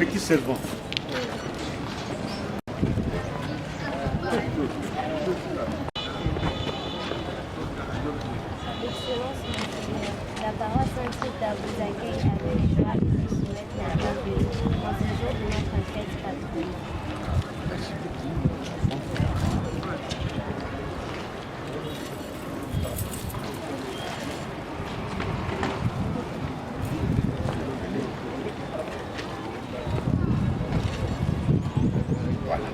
petit servant. Excellence, monseigneur, la parole Sainte-Rita vous accueille avec les joies et vous souhaite la bienvenue en ce jour de notre fête patronne. Voilà.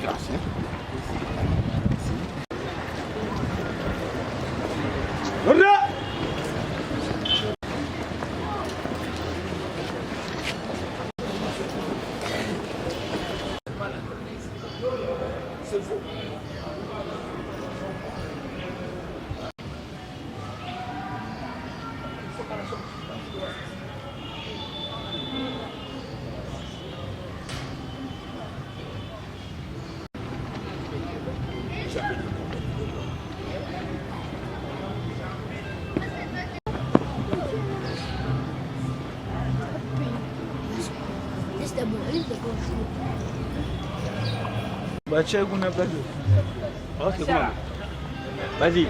Grâce. Baca guna plateau. Oh, c'est bon. Vas-y.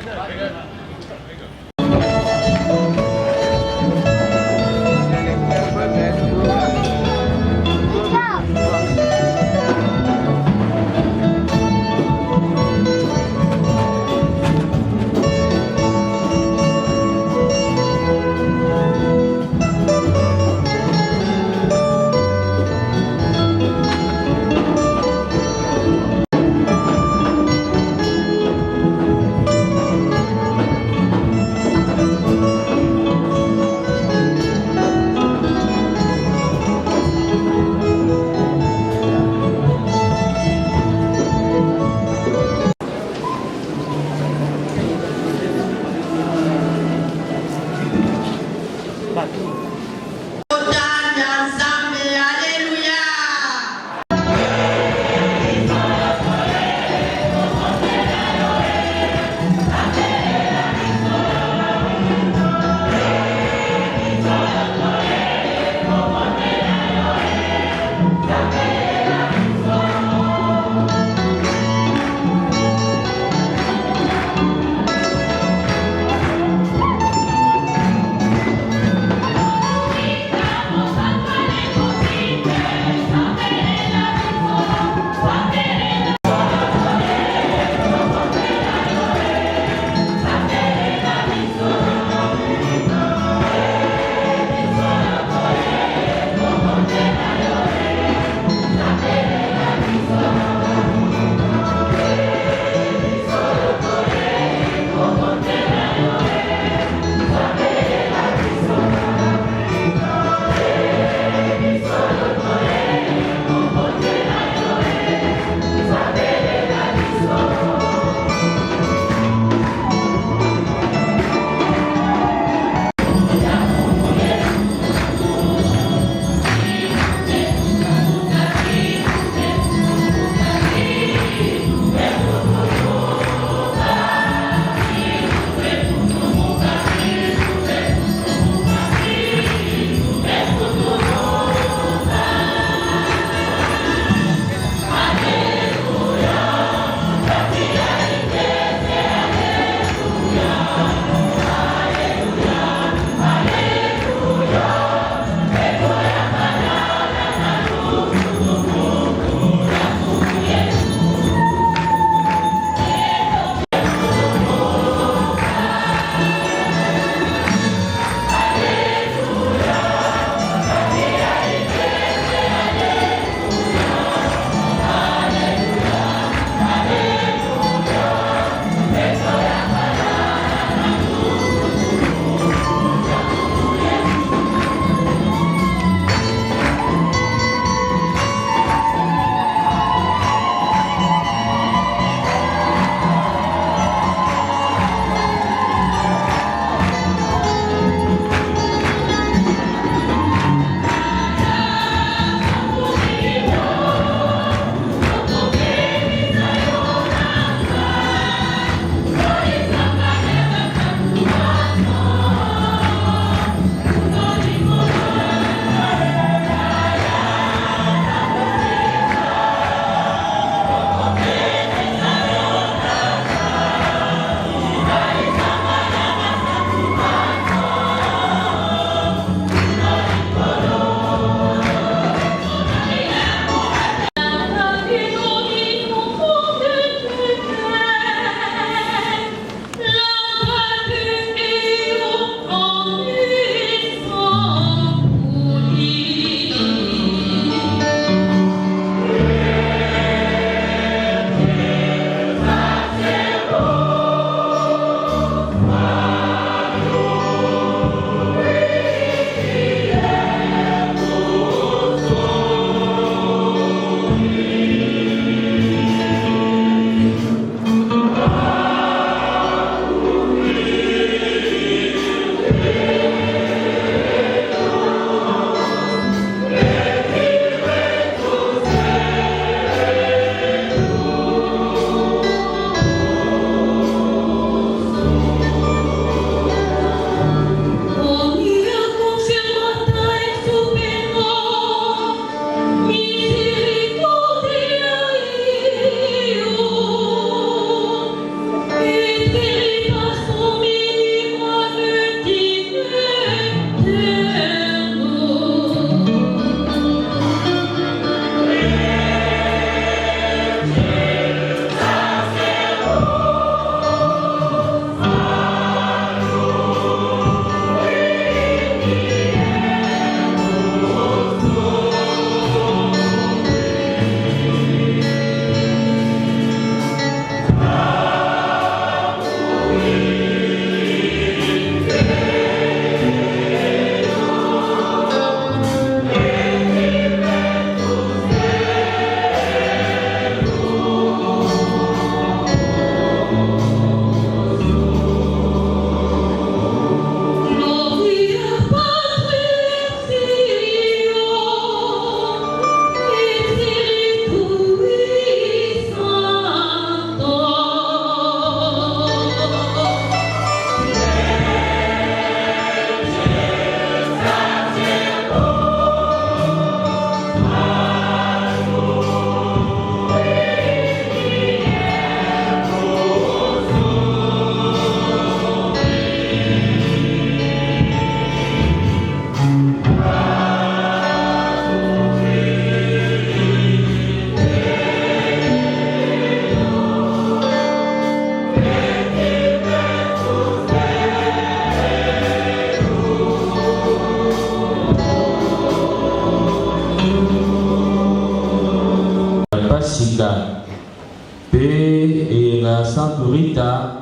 Florita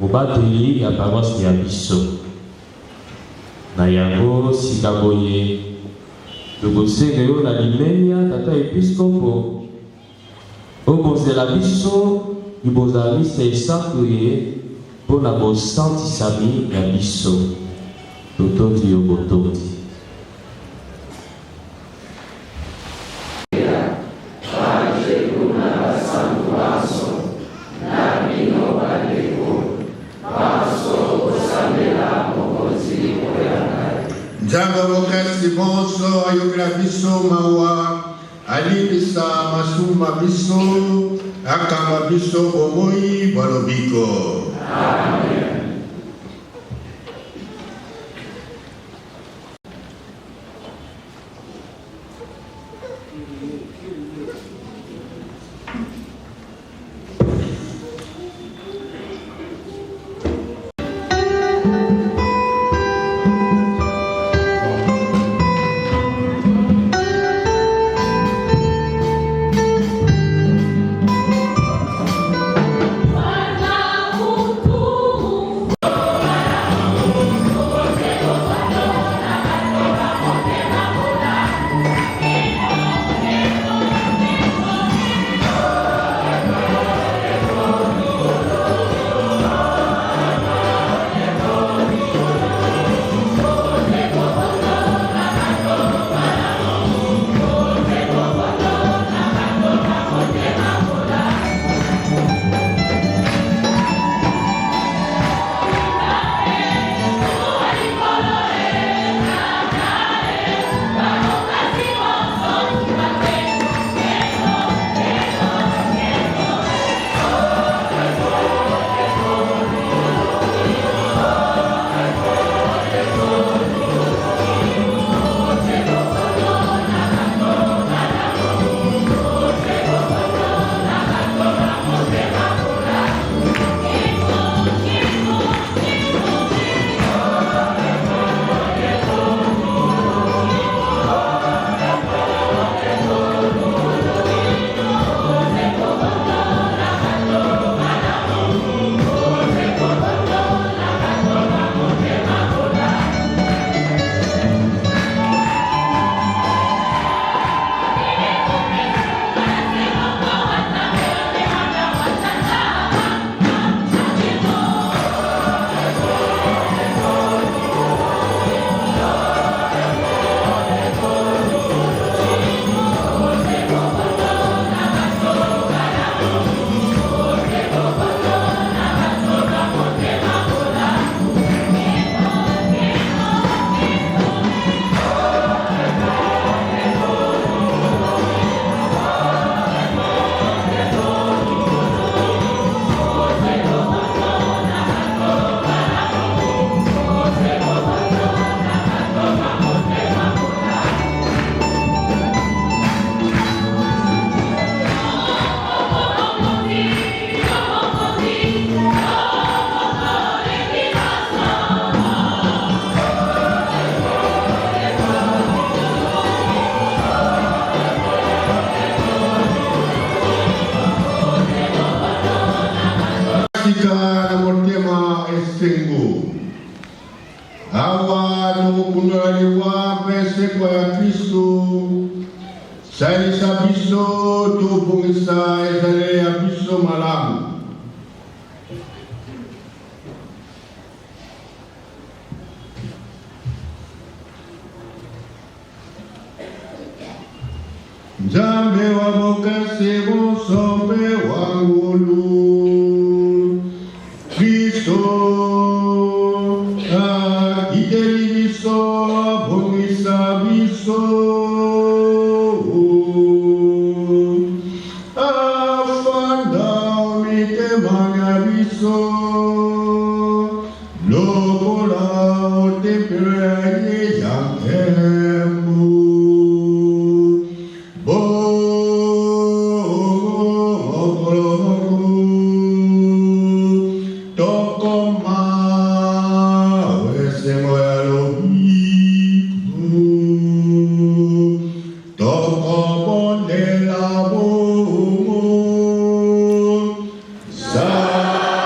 mobateli ya paroisse ya biso na yango sikaboye tokosenga yo na limenia tata episkopo obonzela biso libozala misa esantu ye mpo na bosantisami ya biso totondi yo botondi. Nzanga mokasi bonso ayokela biso mawa alibisa masuma biso akamba biso bomoi bwa lobiko. Amen. Hawa nukunaliwa pese kwa ya Kristo salisa biso tupungisa ezale ya biso malamu. Nzambe wa mokasi bosombe wangulu Kristo akiteli biso abongisa biso afanda mitema ya biso lokola otempere ya nkembu Sa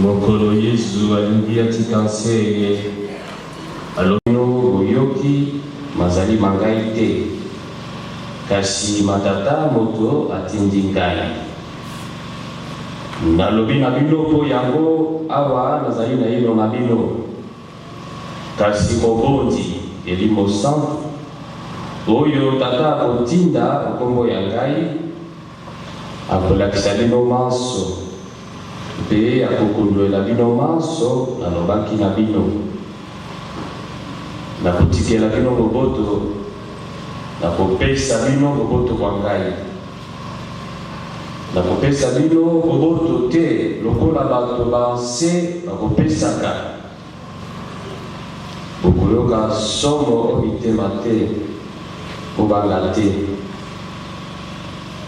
Mokolo Yesu alingia tikanse alono boyoki mazali mangai te kasi matata moto atindi ngai nalobi na bino po yango awa nazali na ino na bino kasi mobondi elimo santu oyo tata akotinda nkombo ya ngai akolakisa bino maso mpe akokondwela bino maso nalobaki na bino nakotikela bino moboto nakopesa bino moboto kwa ngai nakopesa bino moboto te lokola bato banse bakopesaka bokoyoka somo mitema te kobanga te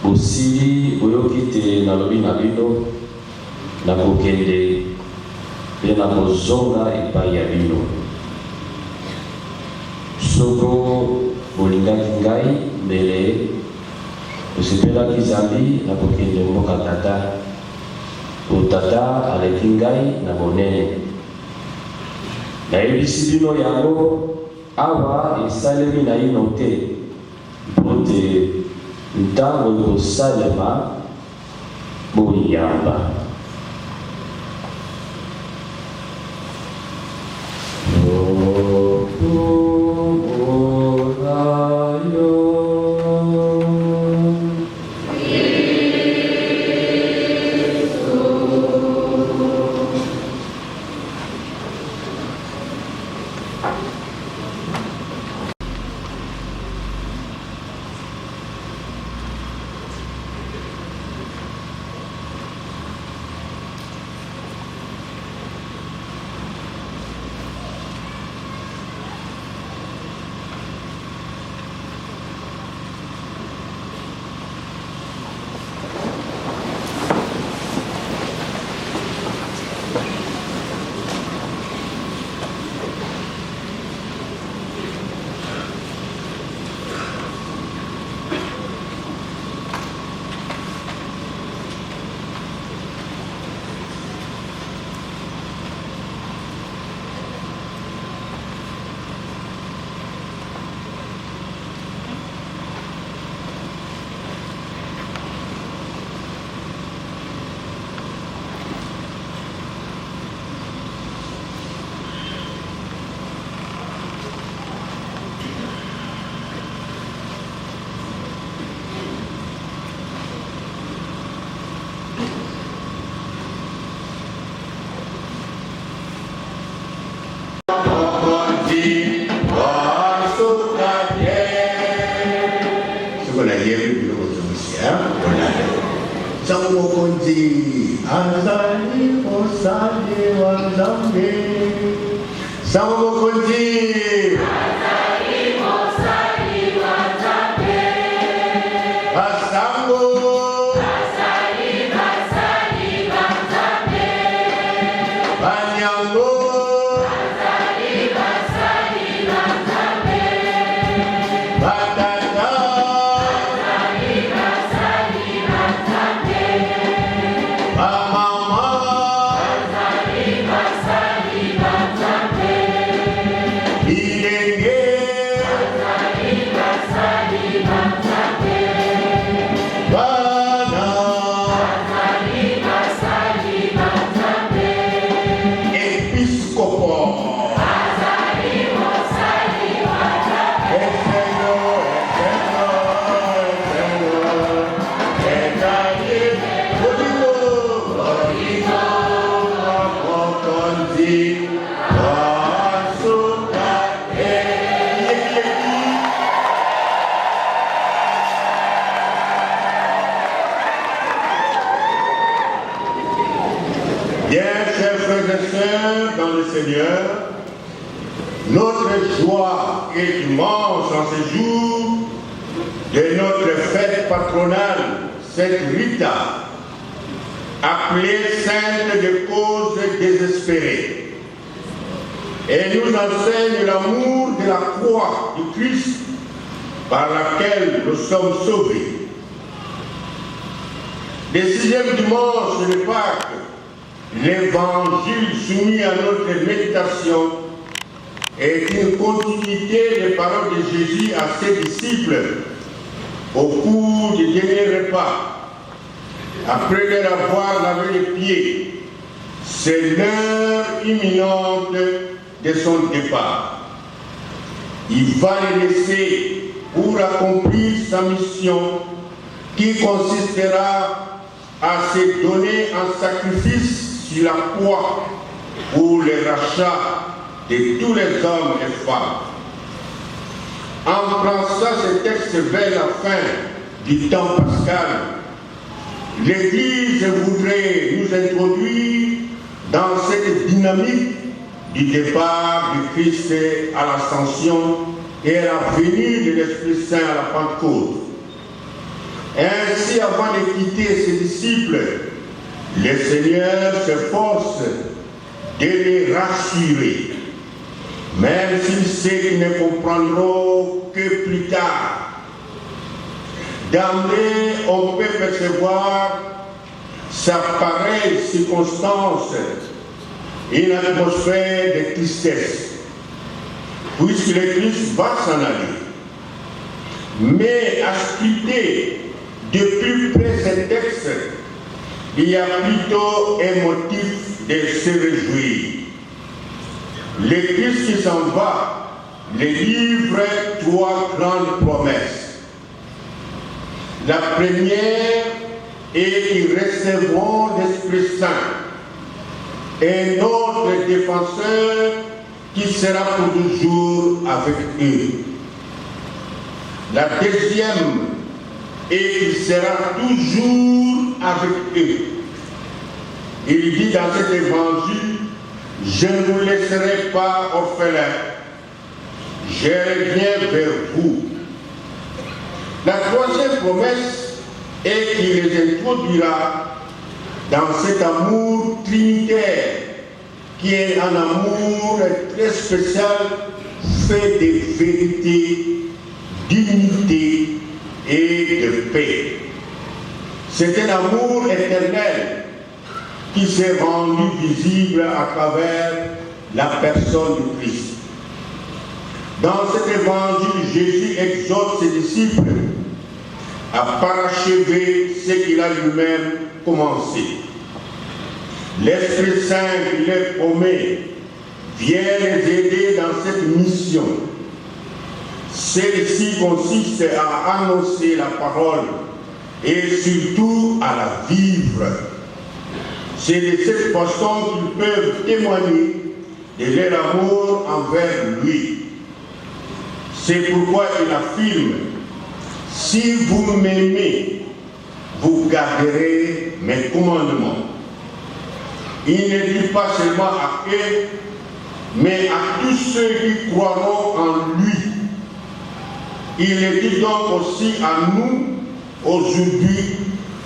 bosili boyoki te nalobi na bino nakokende mpe nakozonga epai ya bino soko bolingaki ngai mbele osepelaki zambi nakokende mboka tata po tata aleki ngai na monene nayebisi bino yango awa esalemi na ino te mpo te ntango ekosalema boyamba Yeah. Bien, chers frères et sœurs dans le Seigneur, notre joie est immense en ce jour de notre fête patronale, Sainte Rita, appelée Sainte de cause désespérée. Elle nous enseigne l'amour de la croix du Christ par laquelle nous sommes sauvés. Le 6e dimanche de Pâques, l'évangile soumis à notre méditation est une continuité des paroles de Jésus à ses disciples au cours du dernier repas. Après leur avoir lavé les pieds, c'est l'heure imminente de son départ. Il va les laisser pour accomplir sa mission qui consistera à se donner en sacrifice sur la croix pour le rachat de tous les hommes et femmes. En pensant ce texte vers la fin du temps pascal, l'Église voudrait nous introduire dans cette dynamique du départ du Christ à l'Ascension et à la venue de l'Esprit Saint à la Pentecôte. Ainsi, avant de quitter ses disciples, le Seigneur s'efforce de les rassurer, même s'il sait qu'ils ne comprendront que plus tard. D'emblée, on peut percevoir sa pareille circonstance, une atmosphère de tristesse, puisque le Christ va s'en aller. Mais à scruter de plus près ce texte, il y a plutôt un motif de se réjouir. Le Christ qui s'en va le livre 3 grandes promesses. La première est qu'ils recevront l'Esprit Saint, un autre défenseur qui sera pour toujours avec eux. La deuxième est qu'il sera toujours avec eux. Il dit dans cet évangile, je ne vous laisserai pas orphelins, je reviens vers vous. La troisième promesse est qu'il les introduira dans cet amour trinitaire, qui est un amour très spécial, fait de vérité, d'unité et de paix. C'est un amour éternel qui s'est rendu visible à travers la personne du Christ. Dans cet évangile, Jésus exhorte ses disciples à parachever ce qu'il a lui-même commencé. L'Esprit Saint qui les promet vient les aider dans cette mission. Celle-ci consiste à annoncer la parole et surtout à la vivre. C'est de cette façon qu'ils peuvent témoigner de leur amour envers lui. C'est pourquoi il affirme, si vous m'aimez, vous garderez mes commandements. Il ne dit pas seulement à eux, mais à tous ceux qui croiront en lui. Il le dit donc aussi à nous, aujourd'hui,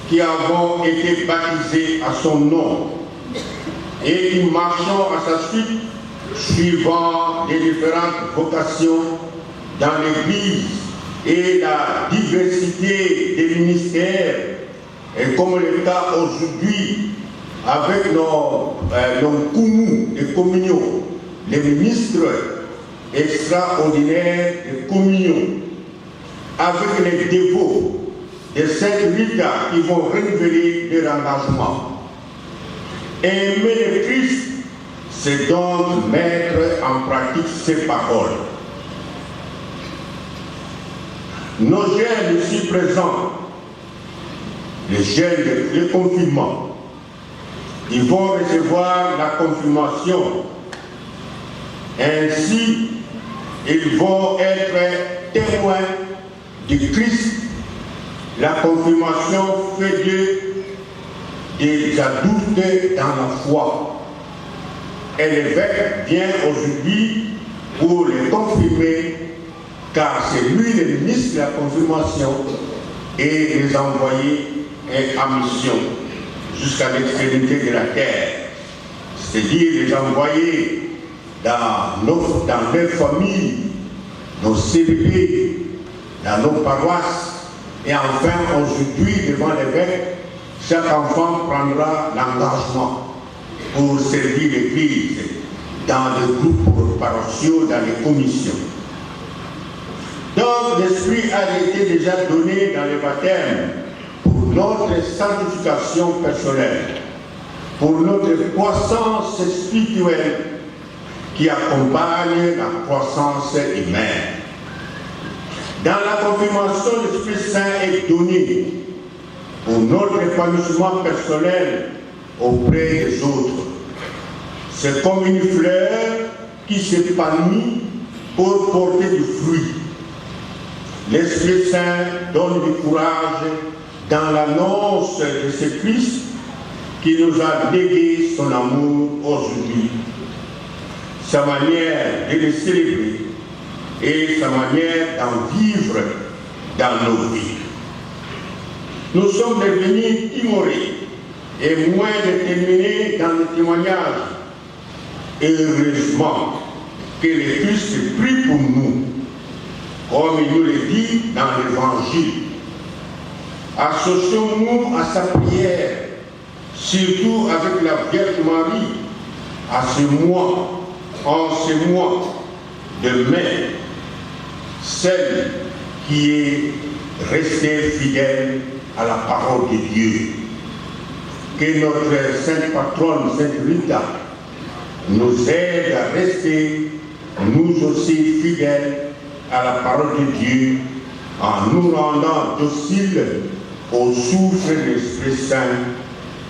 qui avons été baptisés à son nom et qui marchons à sa suite, suivant les différentes vocations dans l'Église et la diversité des ministères, et comme le cas aujourd'hui avec nos coumous de communion, les ministres extraordinaires de communion, avec les dévots de Sainte Rita qui vont renouveler leur engagement. Aimer le Christ, c'est donc mettre en pratique ses paroles. Nos jeunes ici présents, les jeunes de confinement, ils vont recevoir la confirmation. Ainsi, ils vont être témoins du Christ. La confirmation fait d'eux des adultes dans la foi. Et l'évêque vient aujourd'hui pour les confirmer, car c'est lui le ministre de la confirmation et les envoyer en mission jusqu'à l'extrémité de la terre. C'est-à-dire les envoyer dans nos familles, nos CBD, dans nos paroisses. Et enfin, aujourd'hui, devant l'évêque, chaque enfant prendra l'engagement pour servir l'Église dans les groupes paroissiaux, dans les commissions. Donc, l'Esprit a été déjà donné dans le baptême pour notre sanctification personnelle, pour notre croissance spirituelle qui accompagne la croissance humaine. Dans la confirmation, l'Esprit Saint est donné pour notre épanouissement personnel auprès des autres. C'est comme une fleur qui s'épanouit pour porter du fruit. L'Esprit Saint donne du courage dans l'annonce de ce Christ qui nous a légué son amour aujourd'hui, sa manière de le célébrer et sa manière d'en vivre dans nos vies. Nous sommes devenus timorés et moins déterminés dans le témoignage. Et heureusement que le Christ prie pour nous, comme il nous le dit dans l'Évangile. Associons-nous à sa prière, surtout avec la Vierge Marie, à ce mois, en ce mois de mai, celle qui est restée fidèle à la parole de Dieu. Que notre sainte patronne, Sainte Rita, nous aide à rester, nous aussi, fidèles à la parole de Dieu, en nous rendant dociles au souffle de l'Esprit Saint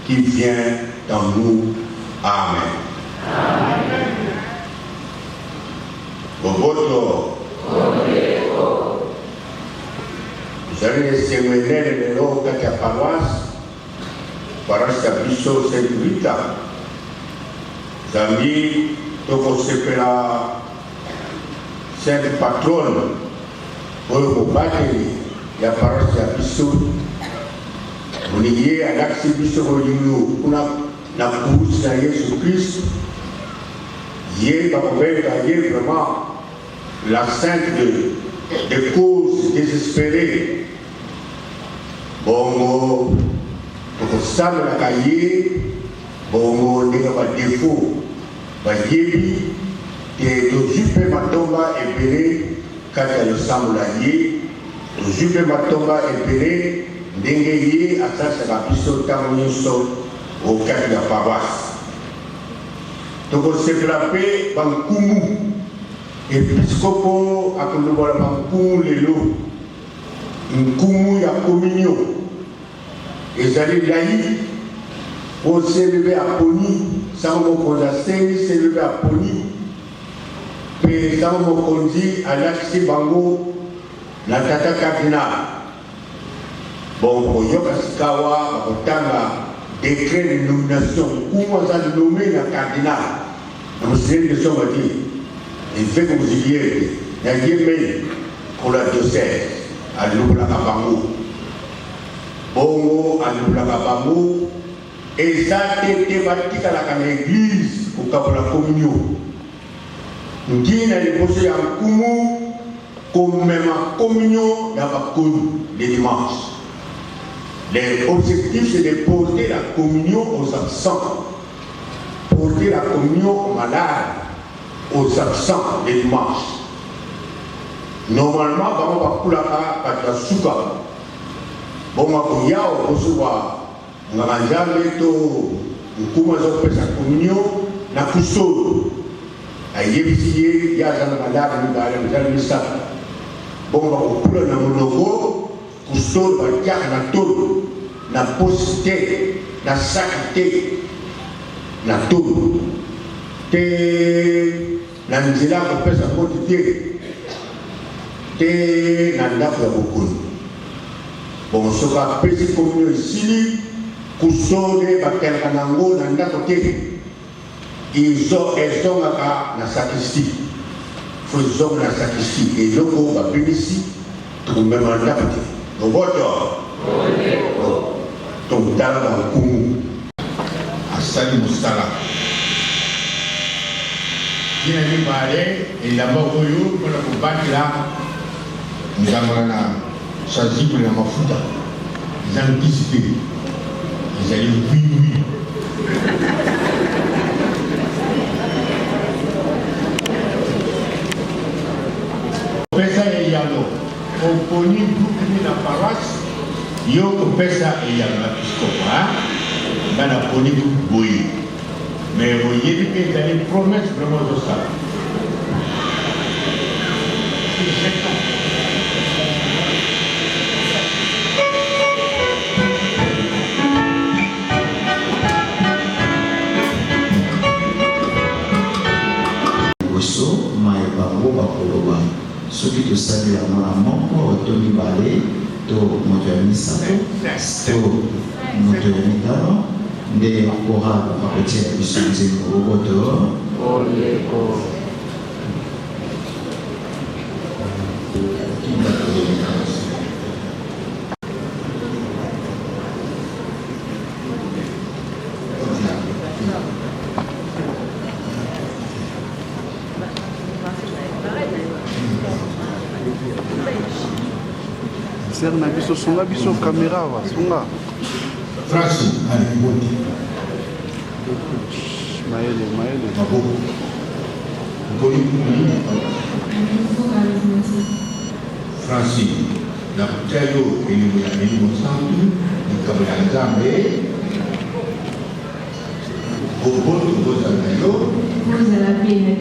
qui vient dans nous. Amen. Amen. Boboto. Vous allez les séminaires de l'eau de la paroisse, paroisse de Bissau Saint-Rita. Zambie, toko sepela sainte patronne, oyo mobali ya paroisse ya biso, moningi alakisi biso kolingo kuna na kuhusu na Yesu Christ, ye bakobenga ye vraiment la sainte de causes désespérées. Bongo tokosamelaka ye bongo ndenge badefo bayebi te tozwi mpe matomba ebele kati ya losambola ye, tozwi mpe matomba ebele ndenge ye asalisaka biso ntango nyonso okati ya paroisse. Tokosepela mpe bankumu, episkopo akondobola bankumu lelo, nkumu ya communion ezali laïque pour s'élever à Pony, sans mon condamné, s'élever à Pony, puis sans mon conduit à l'Axi Bango, la Tata Cardinal. Bon, pour Yokasikawa, Otanga, décret de nomination, comment ça nommé la Cardinal? Nous sommes les hommes à dire, il fait que vous ayez, il y a Yémen pour la diocèse, à l'Oblakabango. Bongo, à l'Oblakabango. Et ça a été bâti à l'église au cap de la communion. Nous disons que nous avons comme même la communion les dimanches. L'objectif c'est de porter la communion aux absents, porter la communion aux malades, aux absents les dimanches. Normalement, on va pour la souka. Bon, on va recevoir. Ngamanja to nkuma zo pesa communion na kusoro ayebisiye ya zana malaka ni bale mjana misa bomba okula na monoko kusoro batia na tolo na posite na sakite na tolo te na nzela ko pesa kote te na ndako ya bokoni bon soka pesi communion ici kusone bakelaka nango na ndako te ezongaka na sakristi fo ezonga na sakristi eloko babimisi tokomema ndako te toboto tokotala bankumu asali mosala tina mibale elamba oyo mpona kobatela nzangana na chasuble na mafuta eza mpisi te ezali bwibwi kopesa eyano oponi dukini na paroisse yo kopesa eyano na piskopa nga na poni boye mais oyebi mpe ezali promesse vraiment ozosala soki tosali yango na moko to mibale to moto ya misato to moto ya mitano nde korale akotia biso nzembo oboto serna biso songa biso caméra wa songa Francis alikiboti maele maboko nkoli Francis na kutya yo elimu ya milimo santu likambo ya nzambe oboto kozala na yo kozala pene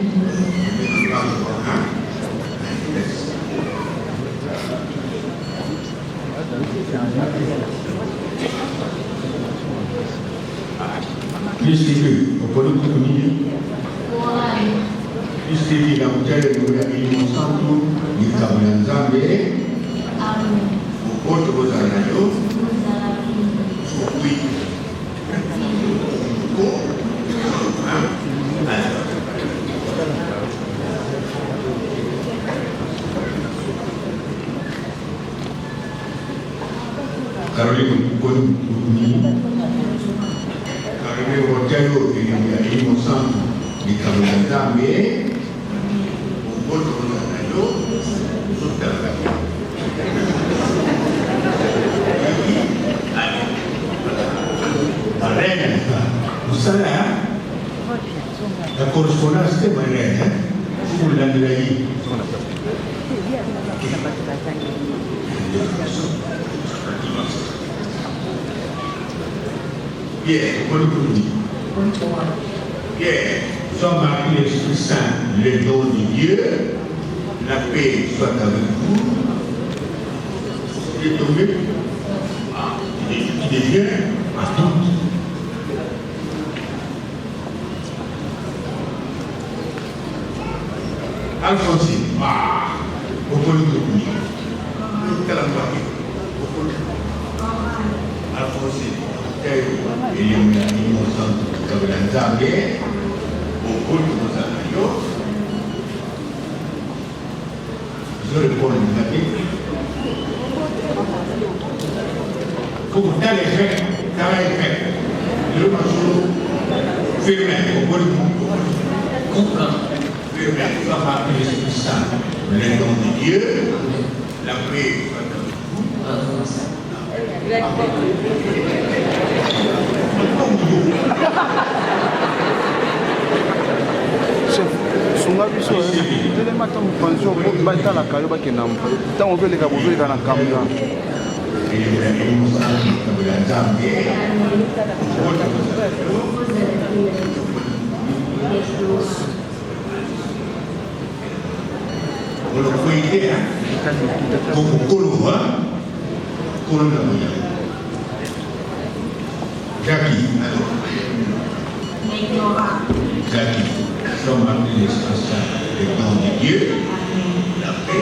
Plus TV, au pôle de communion. Plus TV, la bouteille de l'Église Santo, du Cameroun Zambé. Au pôle de Rosanayo. Oui. Caroline Kouni. Caroline Rotello et Elimu Santo di Cameroun Zambé. Au pôle de Rosanayo. Vous savez, la correspondance est moyenne pour l'Andraï. Bien, on le dit. Bien, sommes marqués l'Esprit Saint, le nom de Dieu, la paix soit avec vous. Il est tombé, il devient à tout. Alphonsine, au pôle de communion. Alphonsine, et les Moulinis au centre de Cameroun Zambé, au pôle de Rosanayo. Je réponds à l'humanité. Pour tel effet, tel effet, le marteau fermé au pôle de comprendre. Soit par l'Esprit Saint, le nom de Dieu, la paix songa biso telema ntango panzio batalaka yo bakenda ntango ozeleka bozeleka na kamga Kalau kau ini ya, kau pukul gua, kau nak punya. Jaki, Jaki, sama dengan semasa dengan dia, tapi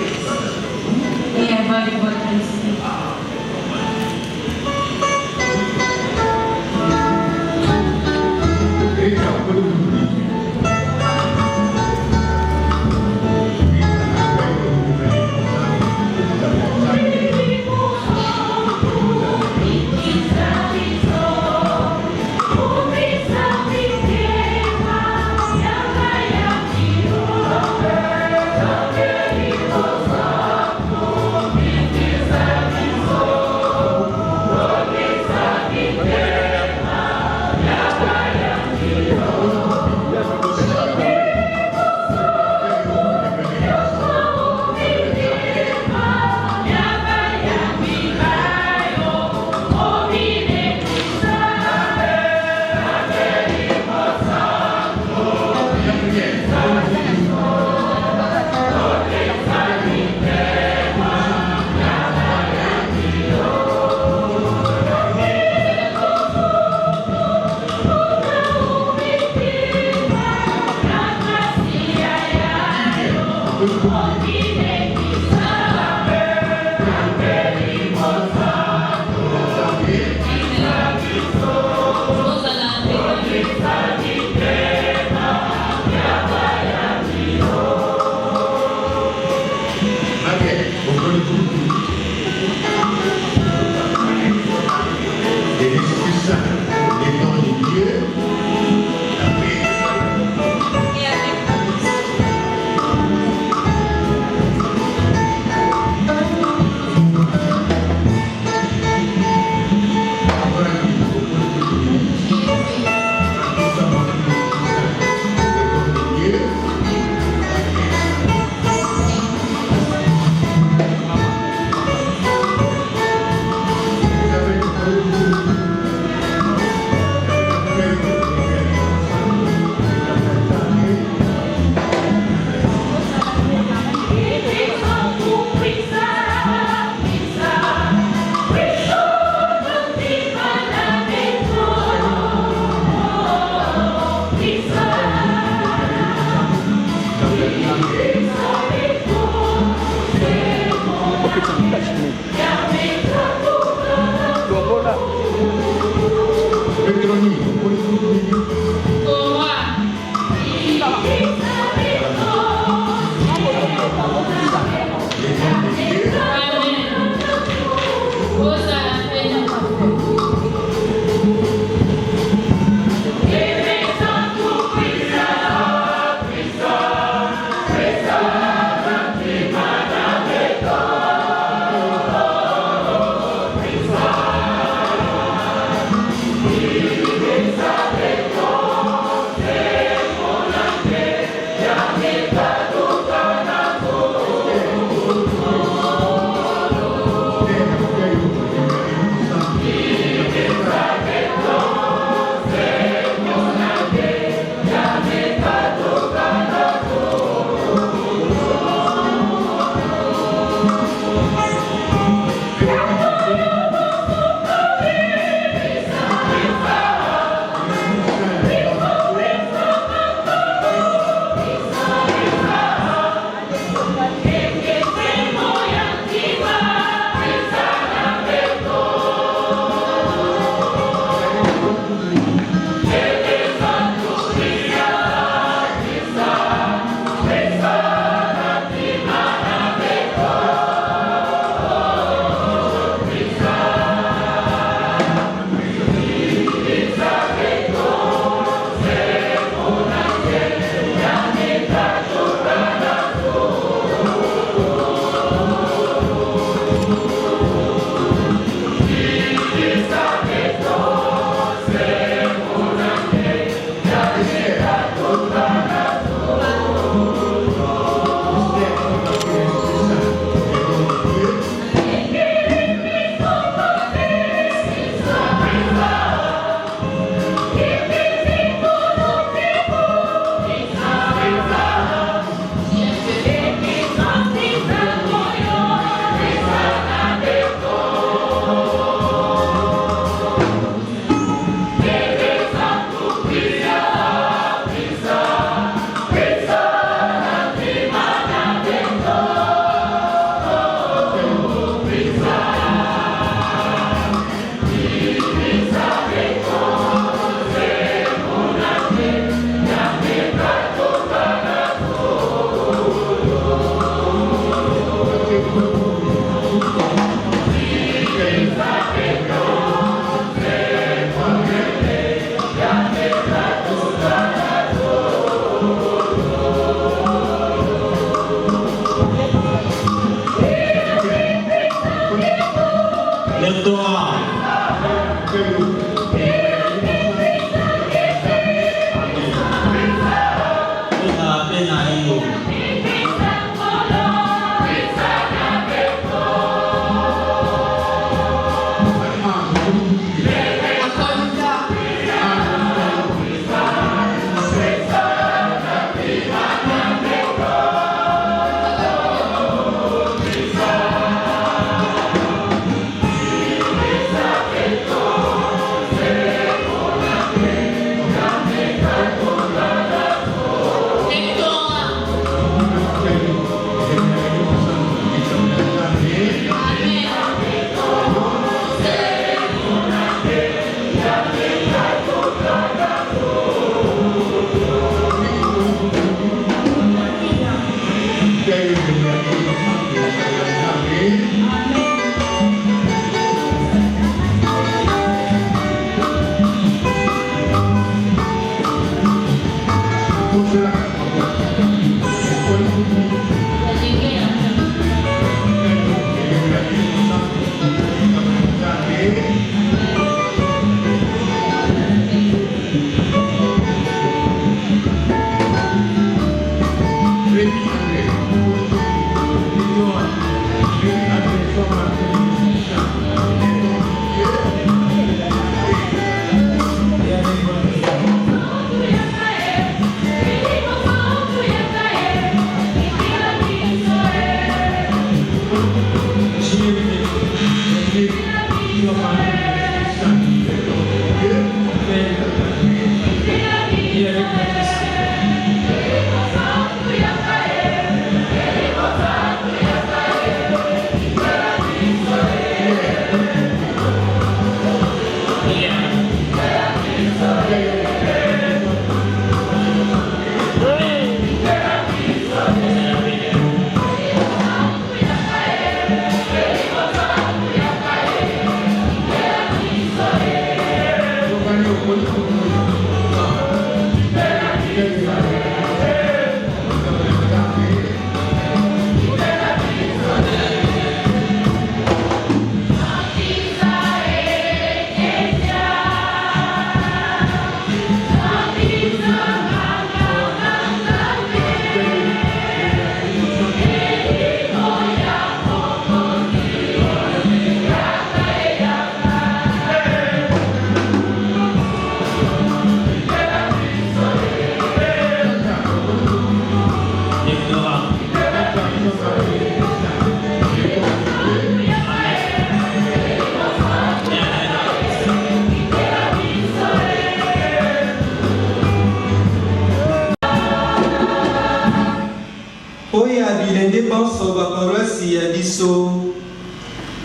oya bilenge banso baparoisi ya biso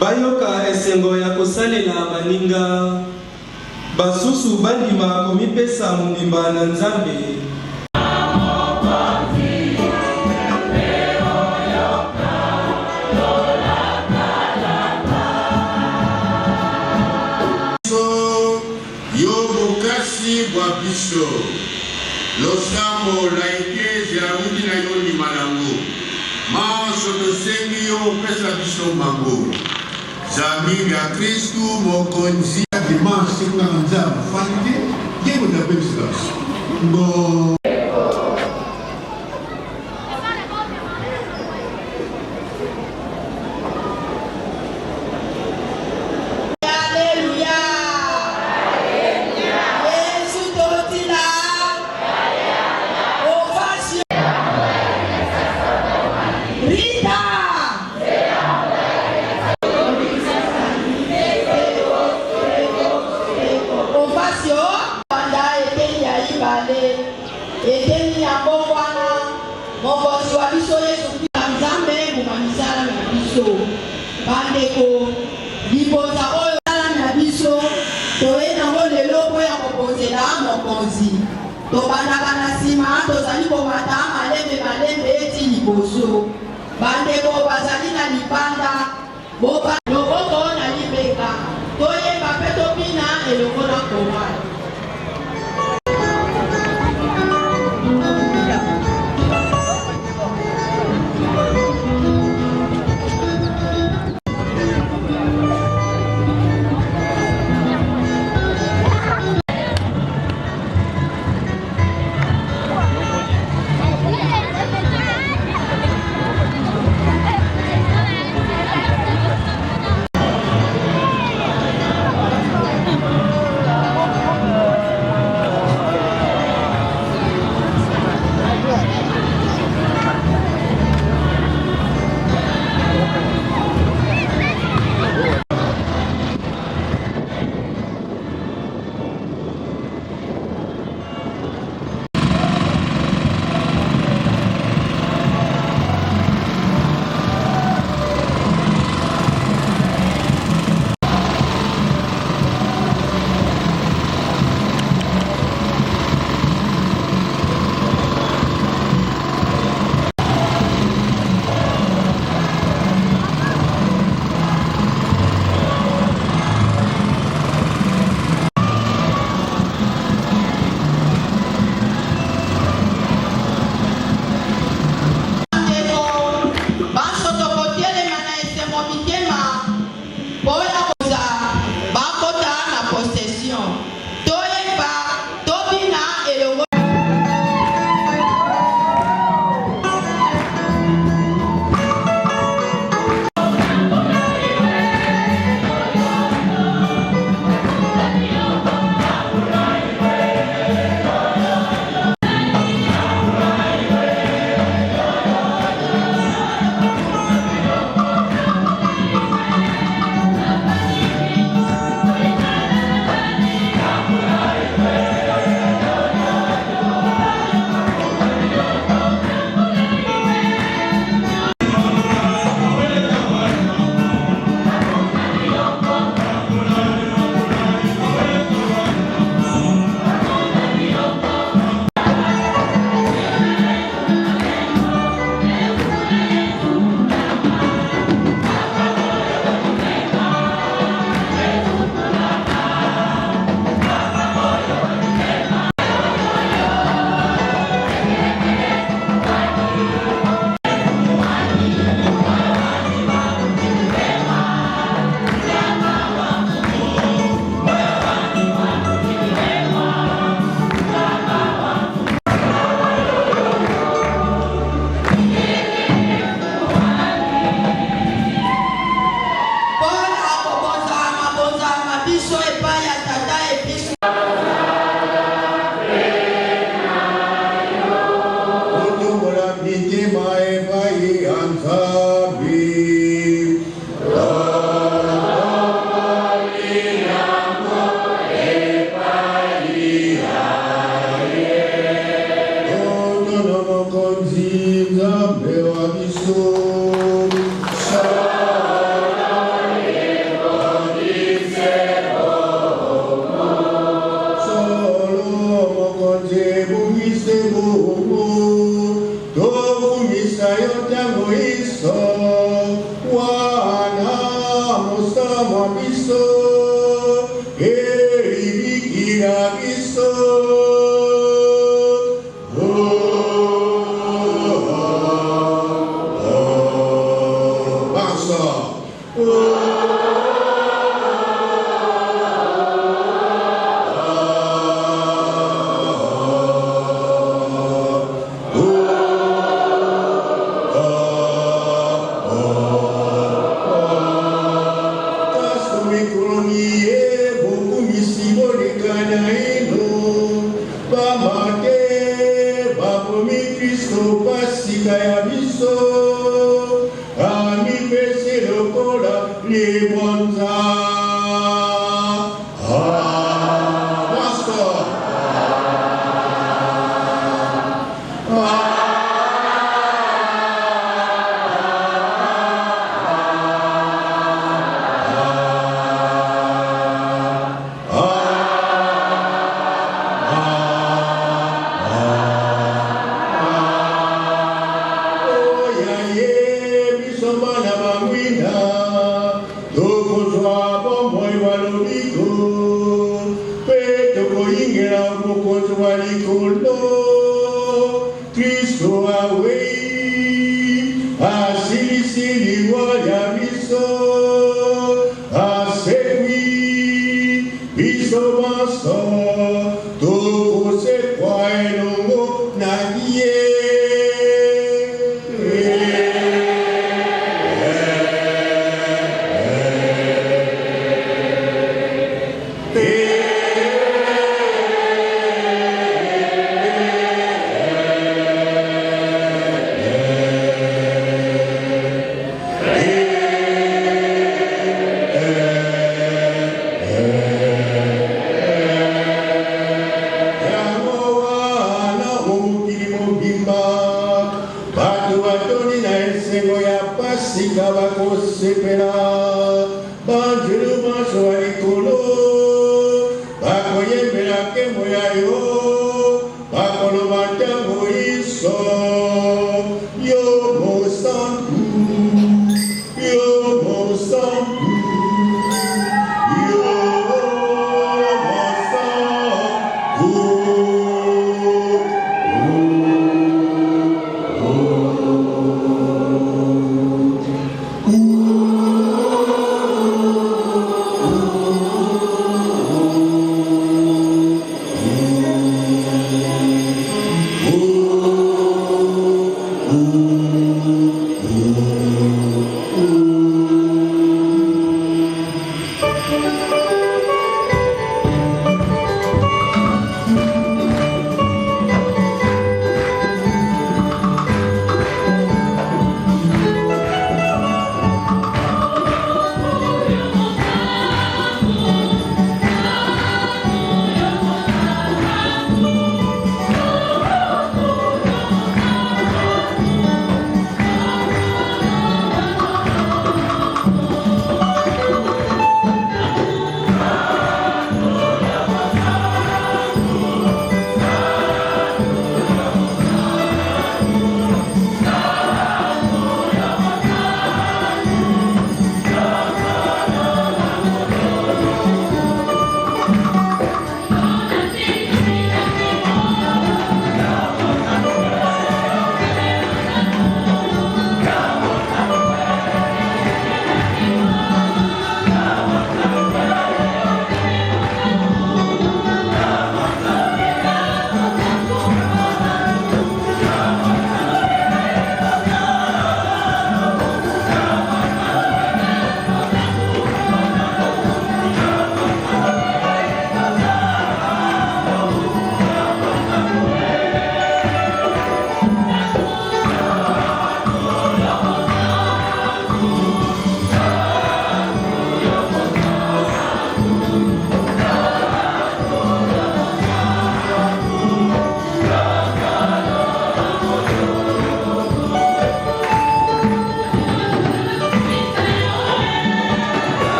bayoka esengo ya kosalela baninga basusu bandima komipesa mobimba na Nzambe. Yo bokasi bwa biso losambo la eglise ya wudi na yo ndima nango maso tosengi yo opesa biso mango zamiri ya Kristu mokonzi dimanche sekuna na Nzambe fani te ngengo na pepesa ngo Edeni ya Bwana mokozi wa biso Yesu Kristo Nzambe mumamisala na biso bandeko liboza oyo sala na biso toye nango lelo po ya kokonzela mokonzi tobandaka na nsima tozali komata malembe eti liboso bandeko bazali na libanda loboko na libeka toyeba mpe tobina elongo na komala. tango iso wana musama biso eribikira biso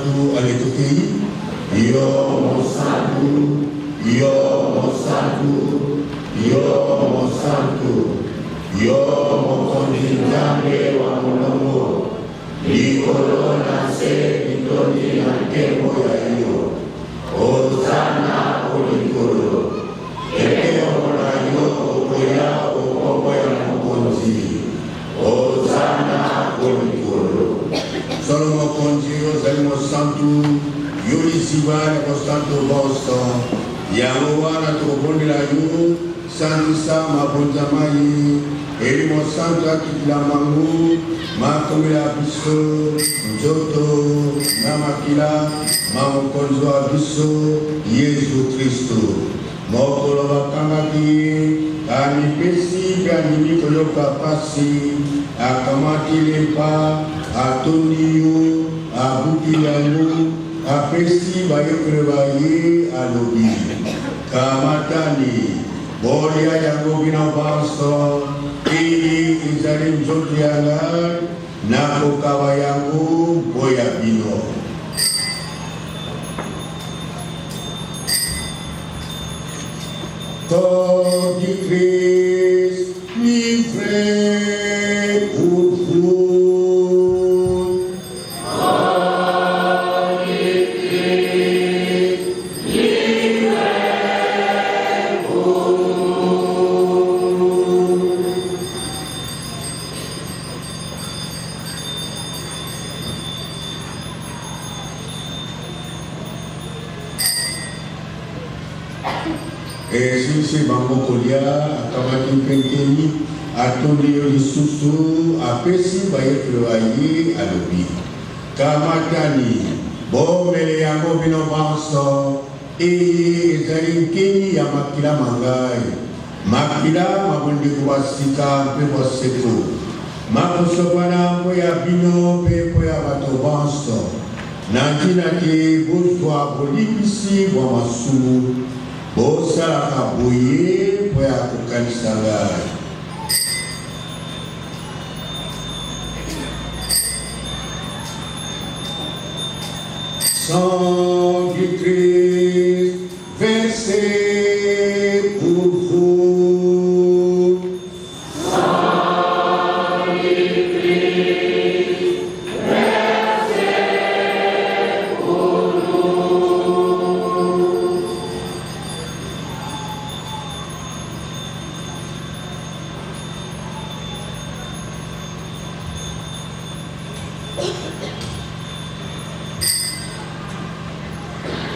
Santo aletokei. Yo mon Santo, yo mon Santo, yo mon Santo, yo mon contingente wa monomo. Likolo na se litoni na tembo ya yo. Osana olikolo. Eke ona yo okoya okoya mokonzi. Osana olikolo. Solomo konjiro zelmo santu. Yoli siwana konstanto bosto. Yango wana tokobondela yo. Santu sa mabonzamai. Elimo santu akitila mangu. Makomela biso. Nzoto. Namakila. Mamokonzo abiso. Yesu Kristo. Mokolo bakangaki. Kanipesi kanimi koyoka pasi. Akamati lempa. Atoni yo. Abuki yango. Apesi bayokre baye alobi. Kamatani. Bolia yango bina basto. Ili izali mzoti yangar. Nako kawa yango boya bino. Corps du Christ, livré pour vous. Corps du Christ, livré pour vous. Et si c'est Bangokolia, Akamaki Penkeni, Atonio Lisusu, Apesi Bayekloayi, Alobi. Kamatani, Bomele Yango Bino Banso, Ezali Keni Yamakila Mangai, Makila Mabundi Kwasika, Pepo Seko, Makosopana Poya Bino, Pepoya Bato Banso, Nantina Ke, Boswa, Bolipisi, Wamasu, Bosala kabuye poya kukanisa ngai. Sang du Christ versé pour vous. Sang du Christ versé pour nous.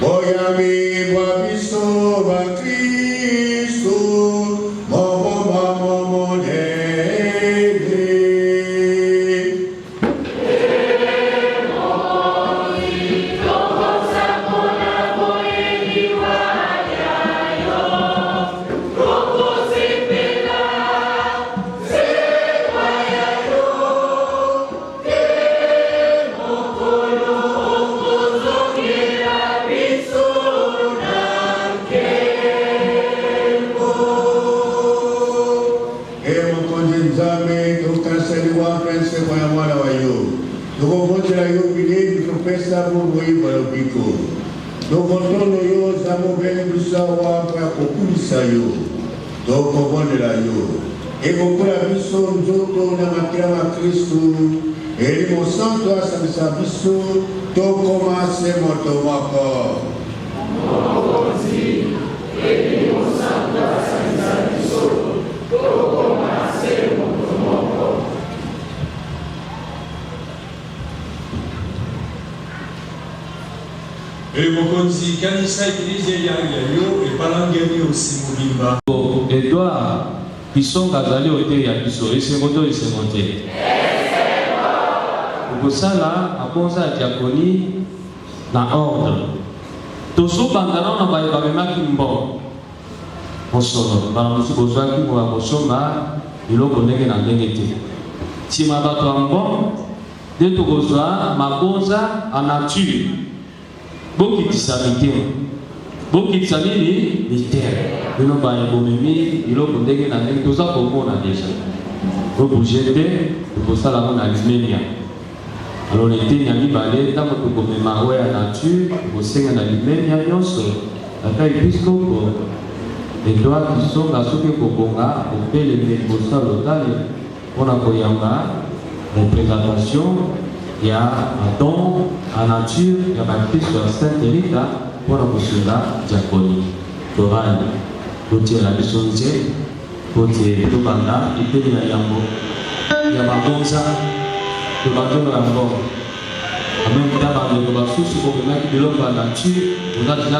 Boyami Babiso Bakristo, Momoma Momonede. Dokotono yo zamo bene bisawa kwa kokulisa yo. Dokobondela yo. Ekokula biso nzoto na makila wa Kristo. Elimo santo asamisa biso. Tokoma se moto wako. Mokozi. Elimo santo asamisa biso. Tokoma se moto wako. Mokonzi kanisa eglise ya yo epalangeli osi mobimba. Edouard Pisonga azali ote ya biso esengo to esengo te. Okosala akonza ya diakonie na ordre. Tozobanda na bamemaki mbo mosolo bana mosusu bozwaki moya kosomba biloko ndenge na ndenge te. Nsima bato ya mbo nde tokozwa makonza en nature. Bokitisa mitema. Bokitisa nini? Mitema. Bino baye bomemi biloko ndenge na ndenge toza komona deja. Bobouge te, tokosala ngo na Armenia. Alors les ténia mibale tango tokomema oyo ya nature kosenga na limemi ya nyonso ata episkopo edoit kisonga soki kobonga opeleme liboso ya lotale mpona koyamba représentation ya don ya nature ya bakristo ya Sainte Rita mpona kosunga diakoni torali totiela biso nze po te tobanda eteni na yango ya babonza tobandola yango ameme ta bandeko basusu komemaki biloko ya nature oza deja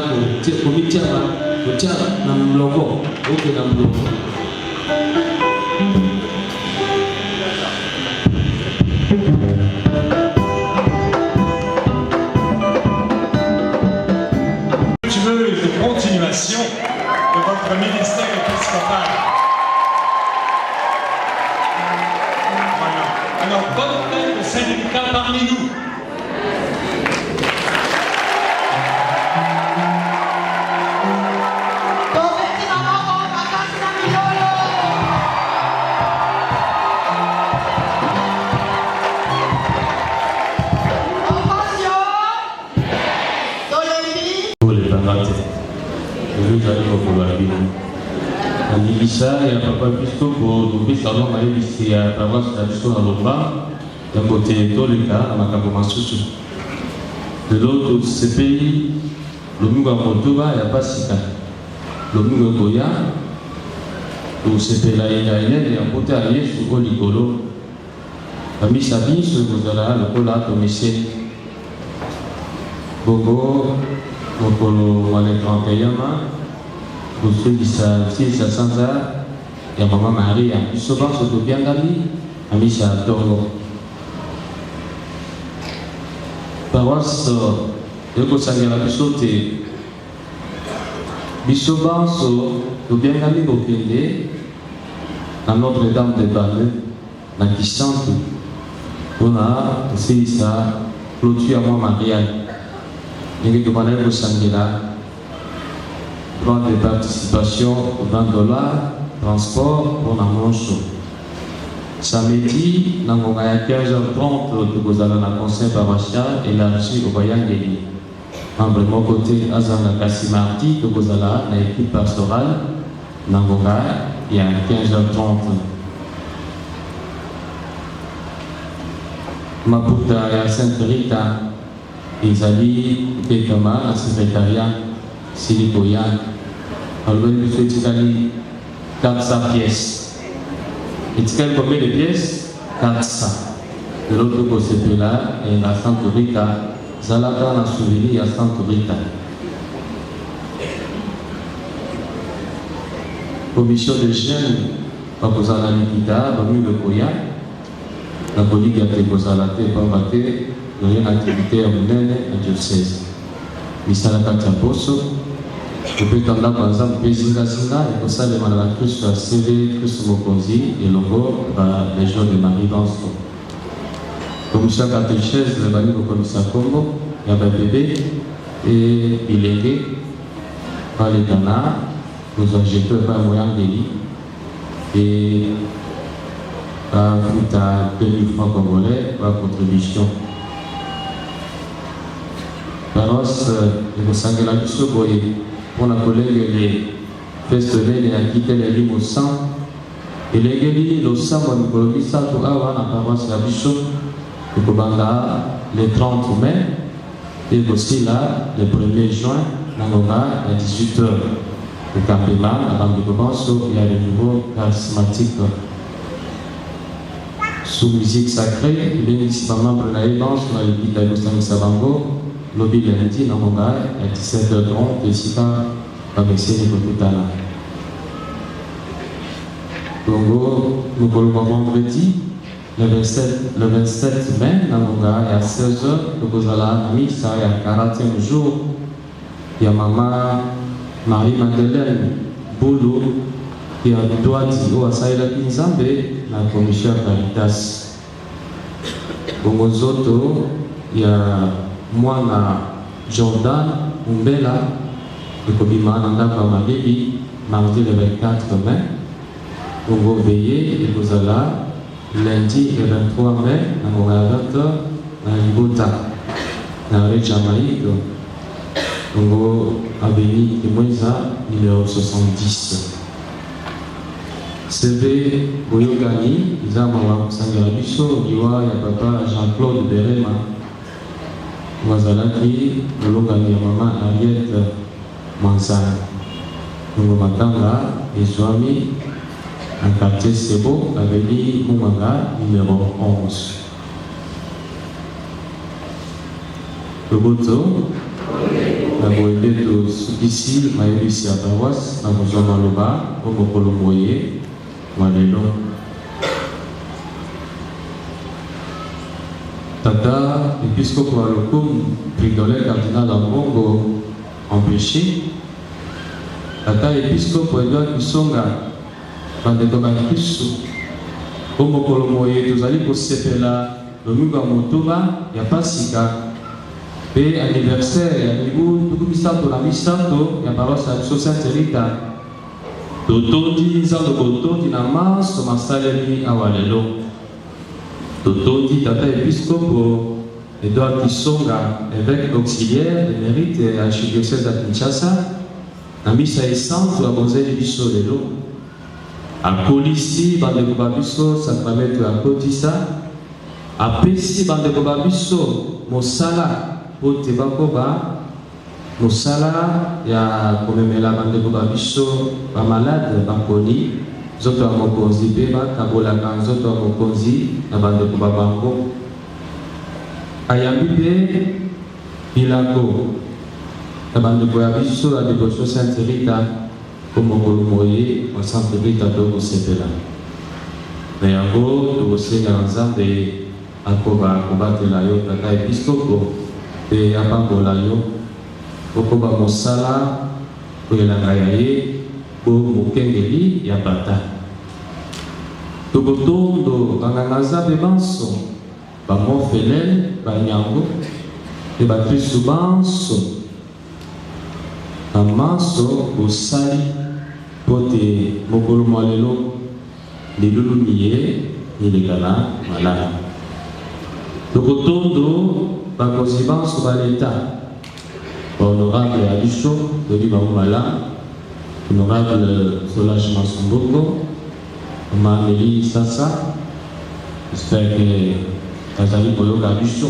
kotia na molongo okende na molongo. De continuation de votre ministère épiscopal. Voilà. Alors, bonne fête de Saint-Rita parmi nous. Andikisa ya papa episkopo topesa longa yebisi ya paroisse na biso na lomba ya kote toleka na makambo masusu lelo tosepeli lomingo ya motoba ya pasika lomingo ekoya tosepela yenga enene ya kota ya yesu o likolo bamisa biso ekozala lokola tomeseni bongo mokolo wale 31 kozongisa sanza ya mama Maria biso banso tobiangali na misa ya ntongo paroisse ekosangela biso te biso banso tobiangali kokende na Notre Dame de Bale na Kisantu mpona kosilisa clôture ya mwa mariage ndenge tobandaki kosangela droit de participation $20, transport pour la manche. Samedi, dans le 15h30, tokozala na conseil paroissial élargi au Bayangeli. Membre de mon côté, Azanga Kassi Marti, tokozala na équipe pastorale, Nangonga, il y a 15h30. Maputa ya Sainte Rita, Izali, Pekama, la secrétariat, Silipoyan. Alors, nous faisons 400 pièces. Et tu sais combien de pièces? 400. De l'autre côté, là, et la Sainte Rita, Zalata n'a souvenir à Sainte Rita. Commission de jeunes, Bakozala Nikita, Bamu le Koya, la police a été Kozalate, Pambate, une activité à Mounene, à diocèse. Misalaka Tiaposo, je peux t'en par exemple Pézinga Zinga, et pour ça, les malades sur la CV, Christ Mokonzi, et logo, les jours de Marie-Vanso. Commission catéchèse, le Bani au commissaire Congo, il y avait bébé, et Bilégué, par les Ghana, nous avons jeté par moyen délit, et par 2000 francs congolais, par contribution. Paroisse, il faut s'engager là-dessus pour la collègue les festivals et acquitter les livres au sang. Et les guéris, le sang, on peut dire ça pour avoir la paroisse la Bichot, le Kobanda, le 30 mai, et aussi là, le 1er juin, Nangoga, à 18h. Le campement, avant de commencer, il y a le niveau charismatique. Sous musique sacrée, il est ici par membre de la Évance, on a l'équipe d'Agustin Sabango. Lobby lundi dans mon gars, à 17h30, et si pas, pas baisser les Kokutana. Donc, nous voulons vendredi, le 27 mai, dans mon gars, à 16h, nous allons à la mise, ça y a 40e jour. Il y a maman Marie-Madeleine Boulou, qui a droit dit au Asaïla Kinzambe, la commission Caritas. Donc, aux autres, il y a mwana Jordan Umbela ekobima na ndako ya mabebi mardi le 24 mai ongo veillé ekozala lundi le 23 mai na ngonga ya 20h na libota na rue Jamaïque Congo Avenue Kimweza numéro 70. CV Boyogani Izama wa Sangira Biso Liwa ya papa Jean-Claude Berema Wazalaki Lolongani ya mama Ariette Mansana Congo Matanga Ezwami un quartier Sebo Avenue Mumanga numéro 11. Le Boto la boîte de ici, ma ici à Tawas, à Mozamaloba, au Mokolomoye, Malelo. Tata, épiscope Malokum, Prigolé, cardinal en Bongo, empêché. Tata, épiscope Edouard Kisonga, Bandekoma Kisu, au Mokolomoye, tous allez pour Sepela, le Muga Motoba, il n'y a pas Sika. Et anniversaire, il y a tout misato la misato, il y a paroisse à Sainte Rita. Totondi zando kotondi na maso masaleli awalelo. Totondi tata épiscopo Edouard Kisonga, évêque auxiliaire de mérite à l'archidiocèse de Kinshasa, na misa essence à Bonzeli biso lelo. À Kolisi bandeko babiso sacramento à Kotisa, à Pesi bandeko babiso mosala Pote bakoba mosala ya komemela bandeko babiso ba malade bakoni zoto ya mokonzi pe bakabolaka nzoto ya mokonzi na bandeko babango ayambi pe bilako na bandeko ya biso ya dévotion Sainte Rita komokolo moye wa Sainte Rita tokosepela na yango tokosenga nzambe akoba kobatela yo tata episkopo et à Pambola yo, okoba mosala, oyelanga ya ye, bo mokengeli ya bata. Tokotondo bangangaza be banso, ba mofelel, ba nyango, e ba kristu banso. Na manso osali pote mokolo malelo, lilulu miye, nilegala malala. Tokotondo Bakozibanso Baleta, honorable Abicho, de Libamala, honorable Solage Massamboko, Mameli Sassa, j'espère que Tazali Boyoga Abicho,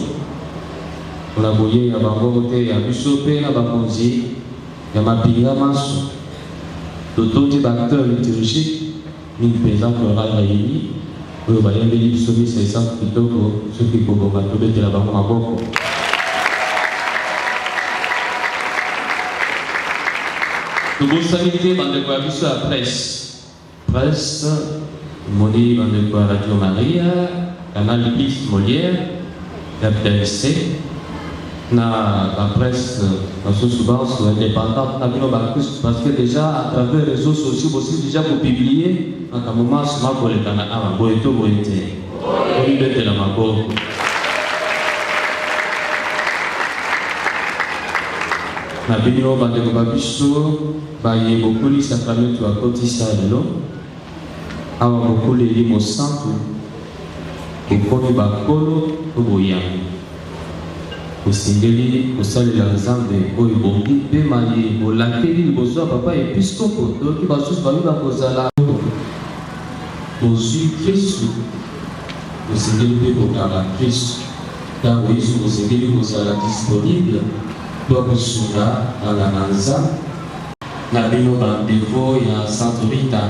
on a bouillé à Bangote, Abicho, Pena Bakonzi, Yamapinga Masso, le taux de acteurs liturgiques, une présente orale réunie. Nous allons aller sauver ces centres plutôt que ceux qui peuvent trouver de la banque à Boko. Nous allons saluer dans le coabisso à presse. Presse, Moni dans le Radio Maria, Canal X Molière, RTNC, la presse, souvent indépendante, parce que déjà à travers les réseaux sociaux aussi déjà pour publier. À un moment, je vais vous dire que vous êtes là. Na bino bandeko babiso baye bokoli sacramento à Kotisa lelo awa bokoli limo santo ekomi bakolo oboyami osengeli kosalela nzambe oyo bongi mpe maye bolakeli liboso ya papa episkopo toyoki basusu babi bakozala ozwi kristu osengeli mpe kokanga kristu ntango yesu osengeli kozala disponible to kosunga nganga na nzambe na bino bandevo ya Sainte Rita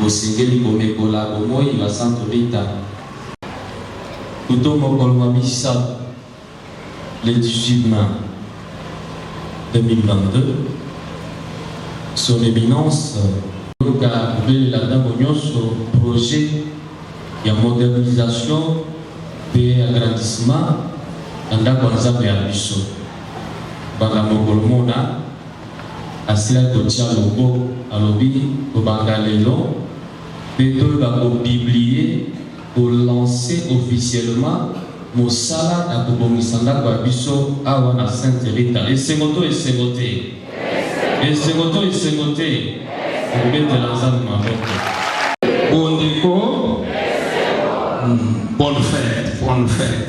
osengeli komekola bomoi ya Sainte Rita kuto mokolo ma misato le 18 mai 2022, son éminence, la projet de modernisation et agrandissement dans la Bisso. Dans la Mogolmona, à cela que tient le beau à l'obi, au Bangalelo, et tout le biblier pour lancer officiellement. Mosala na kubomisanga kwa biso awa na Sainte Rita esengoto obete la nzambe maboko bondeko bonne fête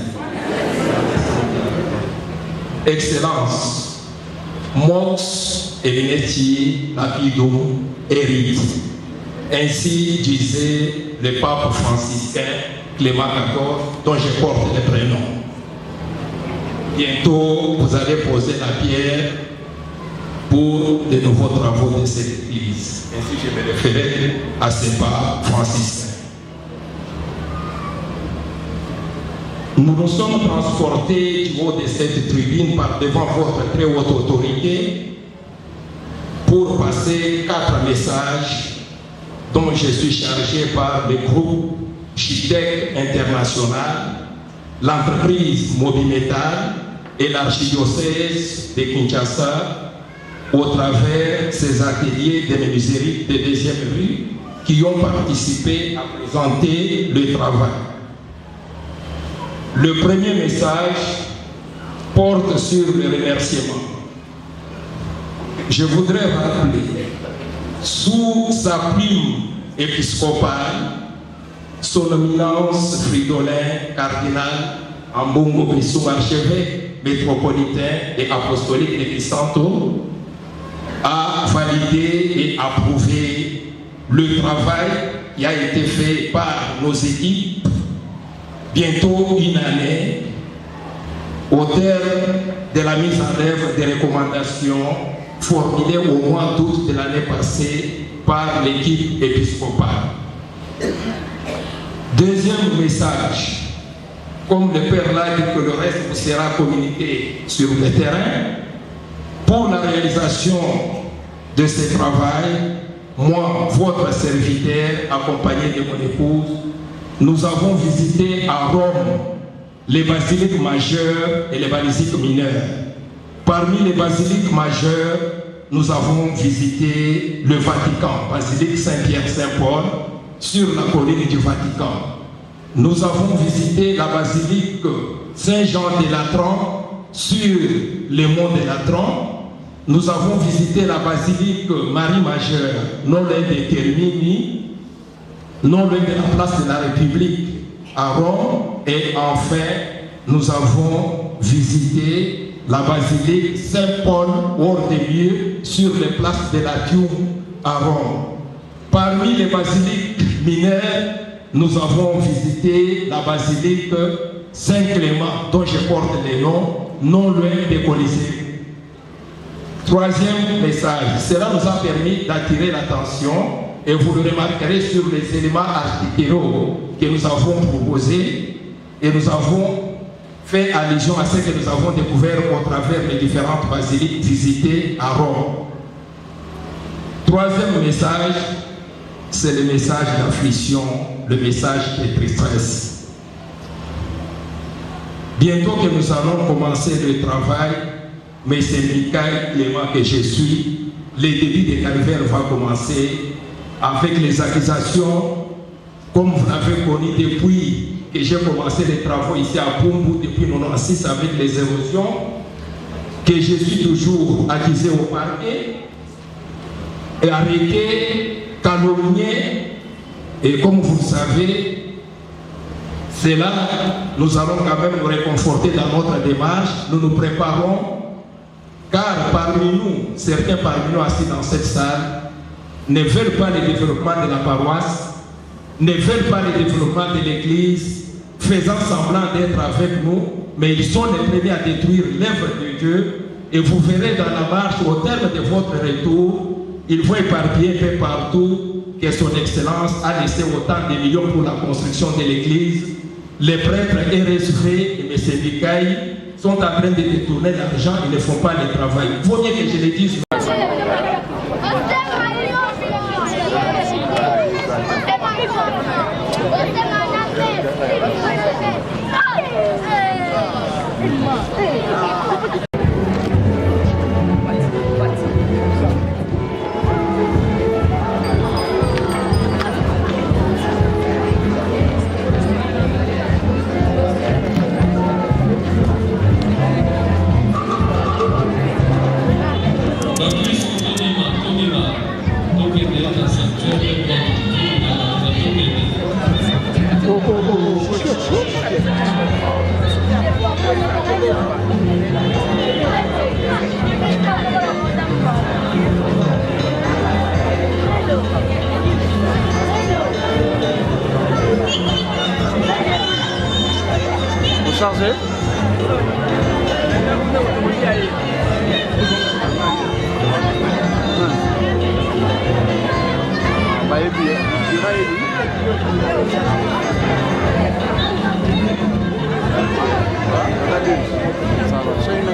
Excellence, mox eminenti lapidum erit. Ainsi disait le pape franciscain Clément XIV, dont je porte le prénom. Bientôt, vous allez poser la pierre pour de nouveaux travaux de cette église. Ainsi, je me référais à ce pape franciscain. Nous nous sommes transportés du haut de cette tribune par devant votre très haute autorité pour passer 4 messages dont je suis chargé par le groupe Chitec International, l'entreprise Mobimetal et l'archidiocèse de Kinshasa au travers ces ateliers de menuiserie de deuxième rue qui ont participé à présenter le travail. Le premier message porte sur le remerciement. Je voudrais rappeler, sous sa plume épiscopale, son éminence Fridolin, cardinal Ambongo Bissou, archevêque métropolitain et apostolique de Kisanto, a validé et approuvé le travail qui a été fait par nos équipes. Bientôt une année, au terme de la mise en œuvre des recommandations formulées au mois d'août de l'année passée par l'équipe épiscopale. Deuxième message, comme le Père l'a dit que le reste sera communiqué sur le terrain, pour la réalisation de ce travail, moi, votre serviteur, accompagné de mon épouse, nous avons visité à Rome les basiliques majeures et les basiliques mineures. Parmi les basiliques majeures, nous avons visité le Vatican, basilique Saint-Pierre-Saint-Paul, sur la colline du Vatican. Nous avons visité la basilique Saint-Jean de Latran sur les monts de Latran. Nous avons visité la basilique Marie-Majeure, non loin de Termini, non loin de la place de la République à Rome. Et enfin, nous avons visité la basilique Saint-Paul hors des lieux sur les places de Latium à Rome. Parmi les basiliques mineures, nous avons visité la basilique Saint-Clément, dont je porte les noms, non loin des Colisées. Troisième message, cela nous a permis d'attirer l'attention, et vous le remarquerez sur les éléments architecturaux que nous avons proposés, et nous avons fait allusion à ce que nous avons découvert au travers des différentes basiliques visitées à Rome. Troisième message, c'est le message d'affliction, le message de tristesse. Bientôt que nous allons commencer le travail, mais c'est Michael Clément que je suis, le début des calvaires va commencer avec les accusations, comme vous l'avez connu depuis que j'ai commencé les travaux ici à Pumbu depuis 1996 avec les érosions, que je suis toujours accusé au parquet, et arrêté, calomnié, et comme vous le savez, c'est là, nous allons quand même nous réconforter dans notre démarche, nous nous préparons, car parmi nous, certains parmi nous assis dans cette salle, ne veulent pas le développement de la paroisse, ne veulent pas le développement de l'Église, faisant semblant d'être avec nous, mais ils sont les premiers à détruire l'œuvre de Dieu, et vous verrez dans la marche, au terme de votre retour, ils vont éparpiller un peu partout que son Excellence a laissé autant de millions pour la construction de l'Église. Les prêtres RSV et M. Mikaï sont en train de détourner l'argent, ils ne font pas le travail. Il vaut mieux que je le dise. chargé. Ça va, chaîne.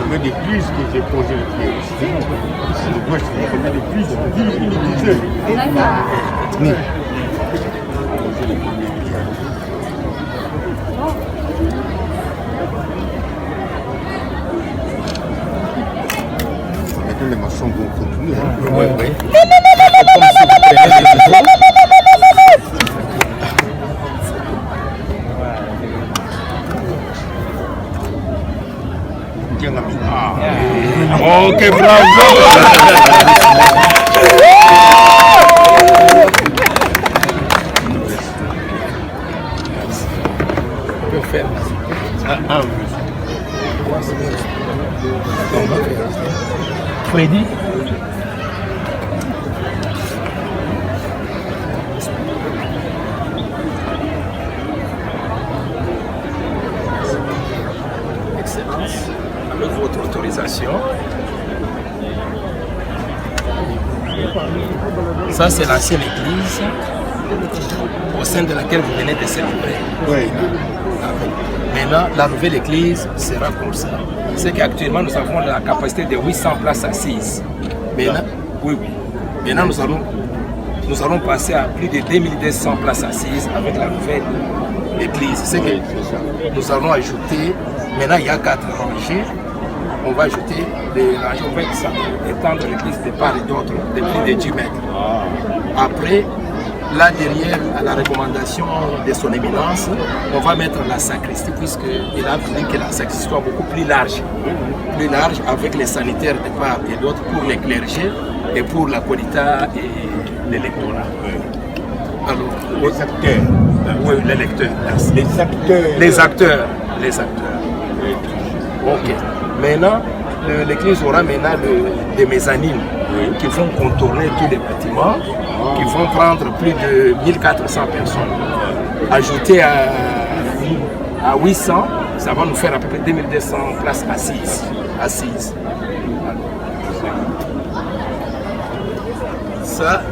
Il y a des prises que j'ai posées le pied. C'est le gauche, il y a des prises inutilisées. Maintenant, les maçons vont continuer. Oui. Ok, bravo! Freddy? Excellence, avec votre autorisation. Ça, c'est l'ancienne église au sein de laquelle vous venez de célébrer. Oui. Maintenant, la nouvelle église sera comme ça. C'est qu'actuellement, nous avons la capacité de 800 places assises. Maintenant, oui. Maintenant, nous allons passer à plus de 2200 places assises avec la nouvelle église. C'est que nous allons ajouter, maintenant il y a 4 rangées. On va ajouter des rangées, on va étendre l'église de part et d'autre de plus de 10 mètres. Après, là derrière, à la recommandation de son éminence, on va mettre la sacristie, puisqu'il a voulu que la sacristie soit beaucoup plus large, avec les sanitaires de part et d'autre pour les clergés et pour la qualité et l'électorat. Alors, les acteurs. Oui, les lecteurs. Les acteurs. Les acteurs. Ok. Maintenant, l'église aura maintenant des mezzanines qui vont contourner tous les bâtiments, qui vont prendre plus de 1400 personnes. Ajouté à 800, ça va nous faire à peu près 2200 places assises. Ça,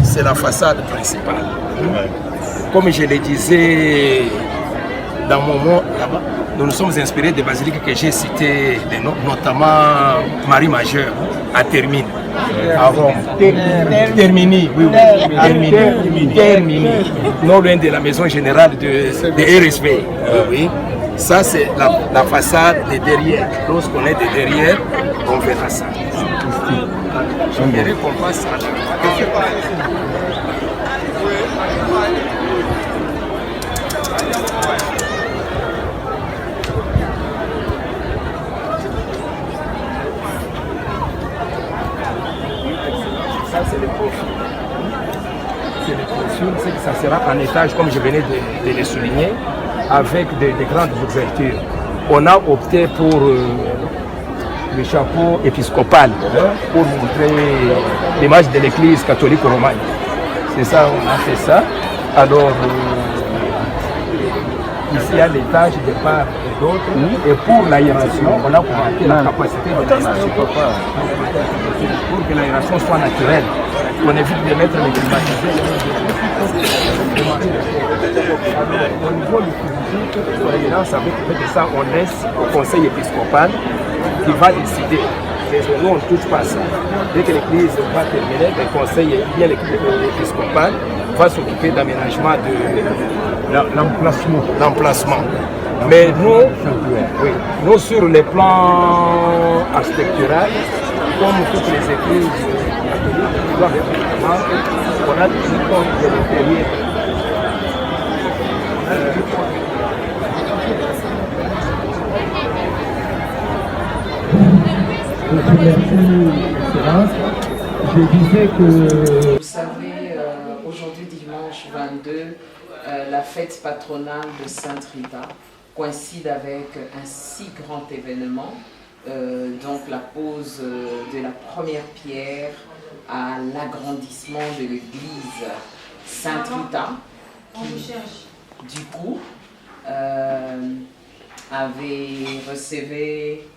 c'est la façade principale. Comme je le disais dans mon mot là-bas, nous nous sommes inspirés des basiliques que j'ai citées, notamment Marie-Majeure à Termini. Termini, oui. Termini. Non loin de la maison générale de RSV. Oui. Ça, c'est la façade de derrière. Lorsqu'on est de derrière, on verra ça. J'aimerais qu'on passe à la... Ça, c'est le profil. C'est le profil, c'est que ça sera en étage, comme je venais de le souligner, avec de grandes ouvertures. On a opté pour le chapeau épiscopal pour montrer l'image de l'église catholique romaine. C'est ça, on a fait ça. Alors, ici à l'étage de part et d'autre, et pour l'aération, on a augmenté la capacité de l'aération pour que l'aération soit naturelle. On évite de mettre les climatiseurs. Au niveau du physique, son éminence avec ça, on laisse au conseil épiscopal qui va décider. Nous, on ne touche pas ça. Dès que l'église va terminer, le conseil bien épiscopal va s'occuper d'aménagement de l'emplacement. Mais nous, sur le plan architectural, comme toutes les églises catholiques, on a tenu compte de l'intérieur. Je disais que... Vous savez, aujourd'hui dimanche 22, la fête patronale de Sainte Rita coïncide avec un si grand événement, donc la pose de la première pierre à l'agrandissement de l'église Sainte Rita, qui du coup avait recevé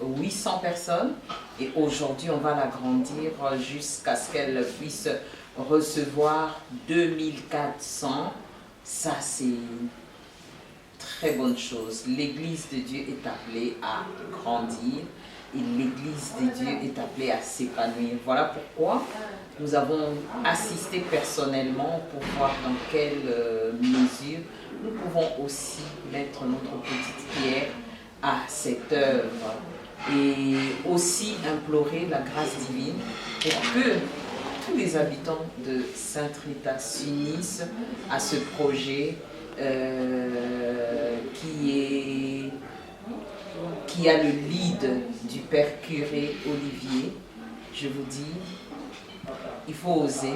800 personnes et aujourd'hui on va l'agrandir jusqu'à ce qu'elle puisse recevoir 2400. Ça c'est une très bonne chose. L'église de Dieu est appelée à grandir et l'église de Dieu est appelée à s'épanouir. Voilà pourquoi nous avons assisté personnellement pour voir dans quelle mesure nous pouvons aussi mettre notre petite pierre à cette œuvre et aussi implorer la grâce divine pour que tous les habitants de Sainte Rita s'unissent à ce projet qui a le lead du père curé Olivier. Je vous dis, il faut oser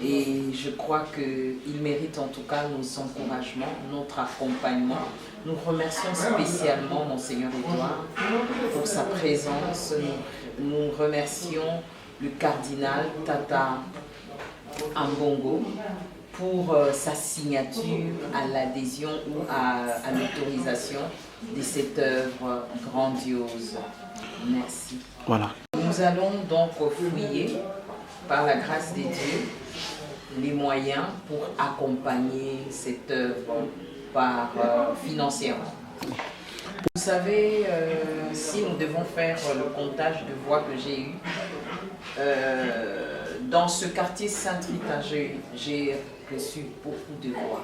et je crois qu'il mérite en tout cas nos encouragements, notre accompagnement. Nous remercions spécialement Monseigneur Édouard pour sa présence. Nous remercions le cardinal Tata Ambongo pour sa signature à l'adhésion ou à l'autorisation de cette œuvre grandiose. Merci. Voilà. Nous allons donc fouiller, par la grâce de Dieu, les moyens pour accompagner cette œuvre financièrement. Vous savez, si nous devons faire le comptage de voix que j'ai eu, dans ce quartier Sainte-Rita, j'ai reçu beaucoup de voix,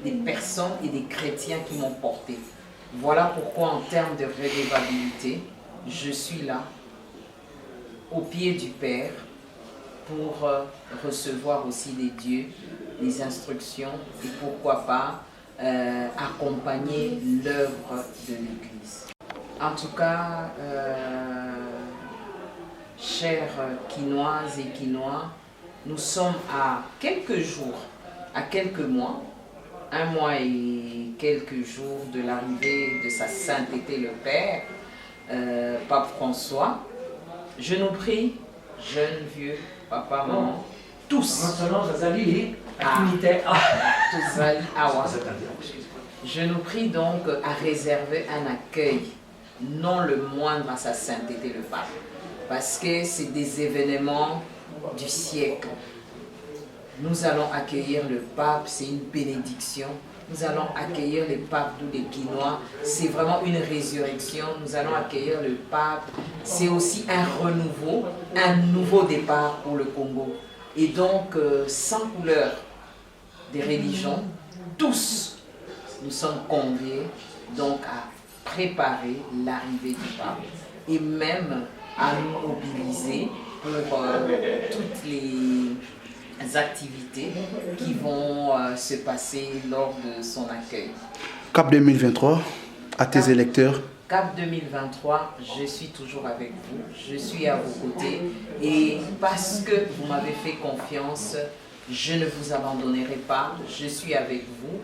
des personnes et des chrétiens qui m'ont porté. Voilà pourquoi en termes de redevabilité, je suis là, au pied du Père, pour recevoir aussi des dieux, les instructions et pourquoi pas accompagner l'œuvre de l'Église. En tout cas, chers Quinoises et Quinois, nous sommes à quelques jours, à quelques mois, 1 mois et quelques jours de l'arrivée de sa sainteté le Père, Pape François. Je nous prie, jeunes, vieux, papa, maman, tous. Je nous prie donc à réserver un accueil, non le moindre à sa sainteté le Pape, parce que c'est des événements du siècle. Nous allons accueillir le Pape, c'est une bénédiction. Nous allons accueillir les papes, nous les Guinois, c'est vraiment une résurrection. Nous allons accueillir le Pape, c'est aussi un renouveau, un nouveau départ pour le Congo. Et donc, sans couleur des religions, tous, nous sommes conviés donc à préparer l'arrivée du Pape et même à nous mobiliser pour toutes les activités qui vont se passer lors de son accueil. Cap 2023, à tes électeurs. Cap 2023, je suis toujours avec vous, je suis à vos côtés et parce que vous m'avez fait confiance, je ne vous abandonnerai pas, je suis avec vous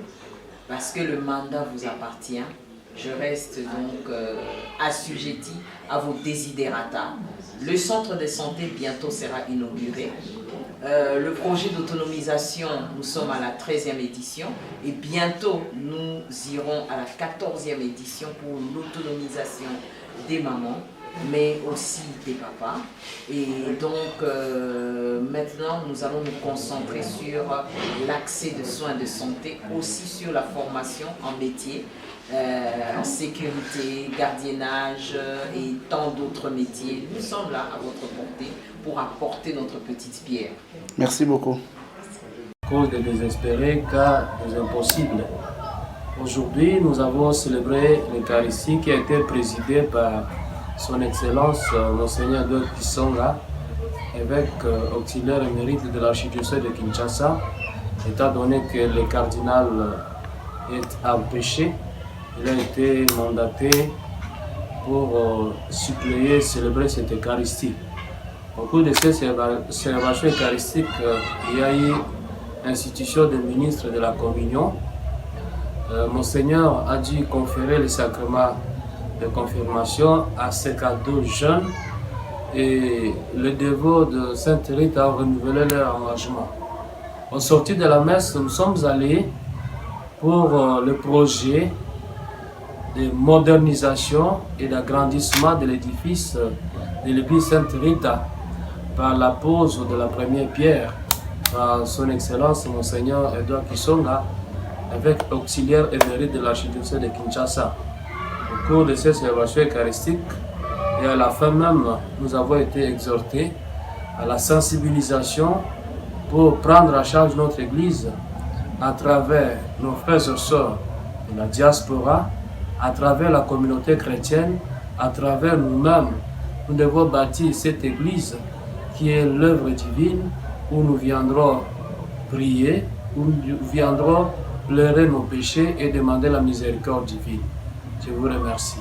parce que le mandat vous appartient. Je reste donc assujetti à vos desiderata. Le centre de santé bientôt sera inauguré. Le projet d'autonomisation, nous sommes à la 13e édition et bientôt nous irons à la 14e édition pour l'autonomisation des mamans, mais aussi des papas. Et donc maintenant nous allons nous concentrer sur l'accès de soins de santé, aussi sur la formation en métier, sécurité, gardiennage et tant d'autres métiers. Nous sommes là à votre portée pour apporter notre petite pierre. Merci beaucoup. Cause de désespérer car des impossibles. Aujourd'hui, nous avons célébré l'Eucharistie qui a été présidée par Son Excellence Monseigneur Doc Kisonga, évêque auxiliaire émérite de l'archidiocèse de Kinshasa, étant donné que le cardinal est empêché. Il a été mandaté pour suppléer, célébrer cette Eucharistie. Au cours de ces célébrations eucharistiques, il y a eu l'institution des ministres de la communion. Monseigneur a dû conférer le sacrement de confirmation à 52 jeunes et les dévots de Sainte-Rite ont renouvelé leur engagement. Au sortir de la messe, nous sommes allés pour le projet de modernisation et d'agrandissement de l'édifice de l'église Sainte-Rita par la pose de la première pierre par son Excellence Monseigneur Edouard Kisonga, évêque auxiliaire émérite de l'archidiocèse de Kinshasa. Au cours de ces célébrations eucharistiques et à la fin même, nous avons été exhortés à la sensibilisation pour prendre en charge notre église à travers nos frères et sœurs de la diaspora, à travers la communauté chrétienne, à travers nous-mêmes. Nous devons bâtir cette église qui est l'œuvre divine où nous viendrons prier, où nous viendrons pleurer nos péchés et demander la miséricorde divine. Je vous remercie.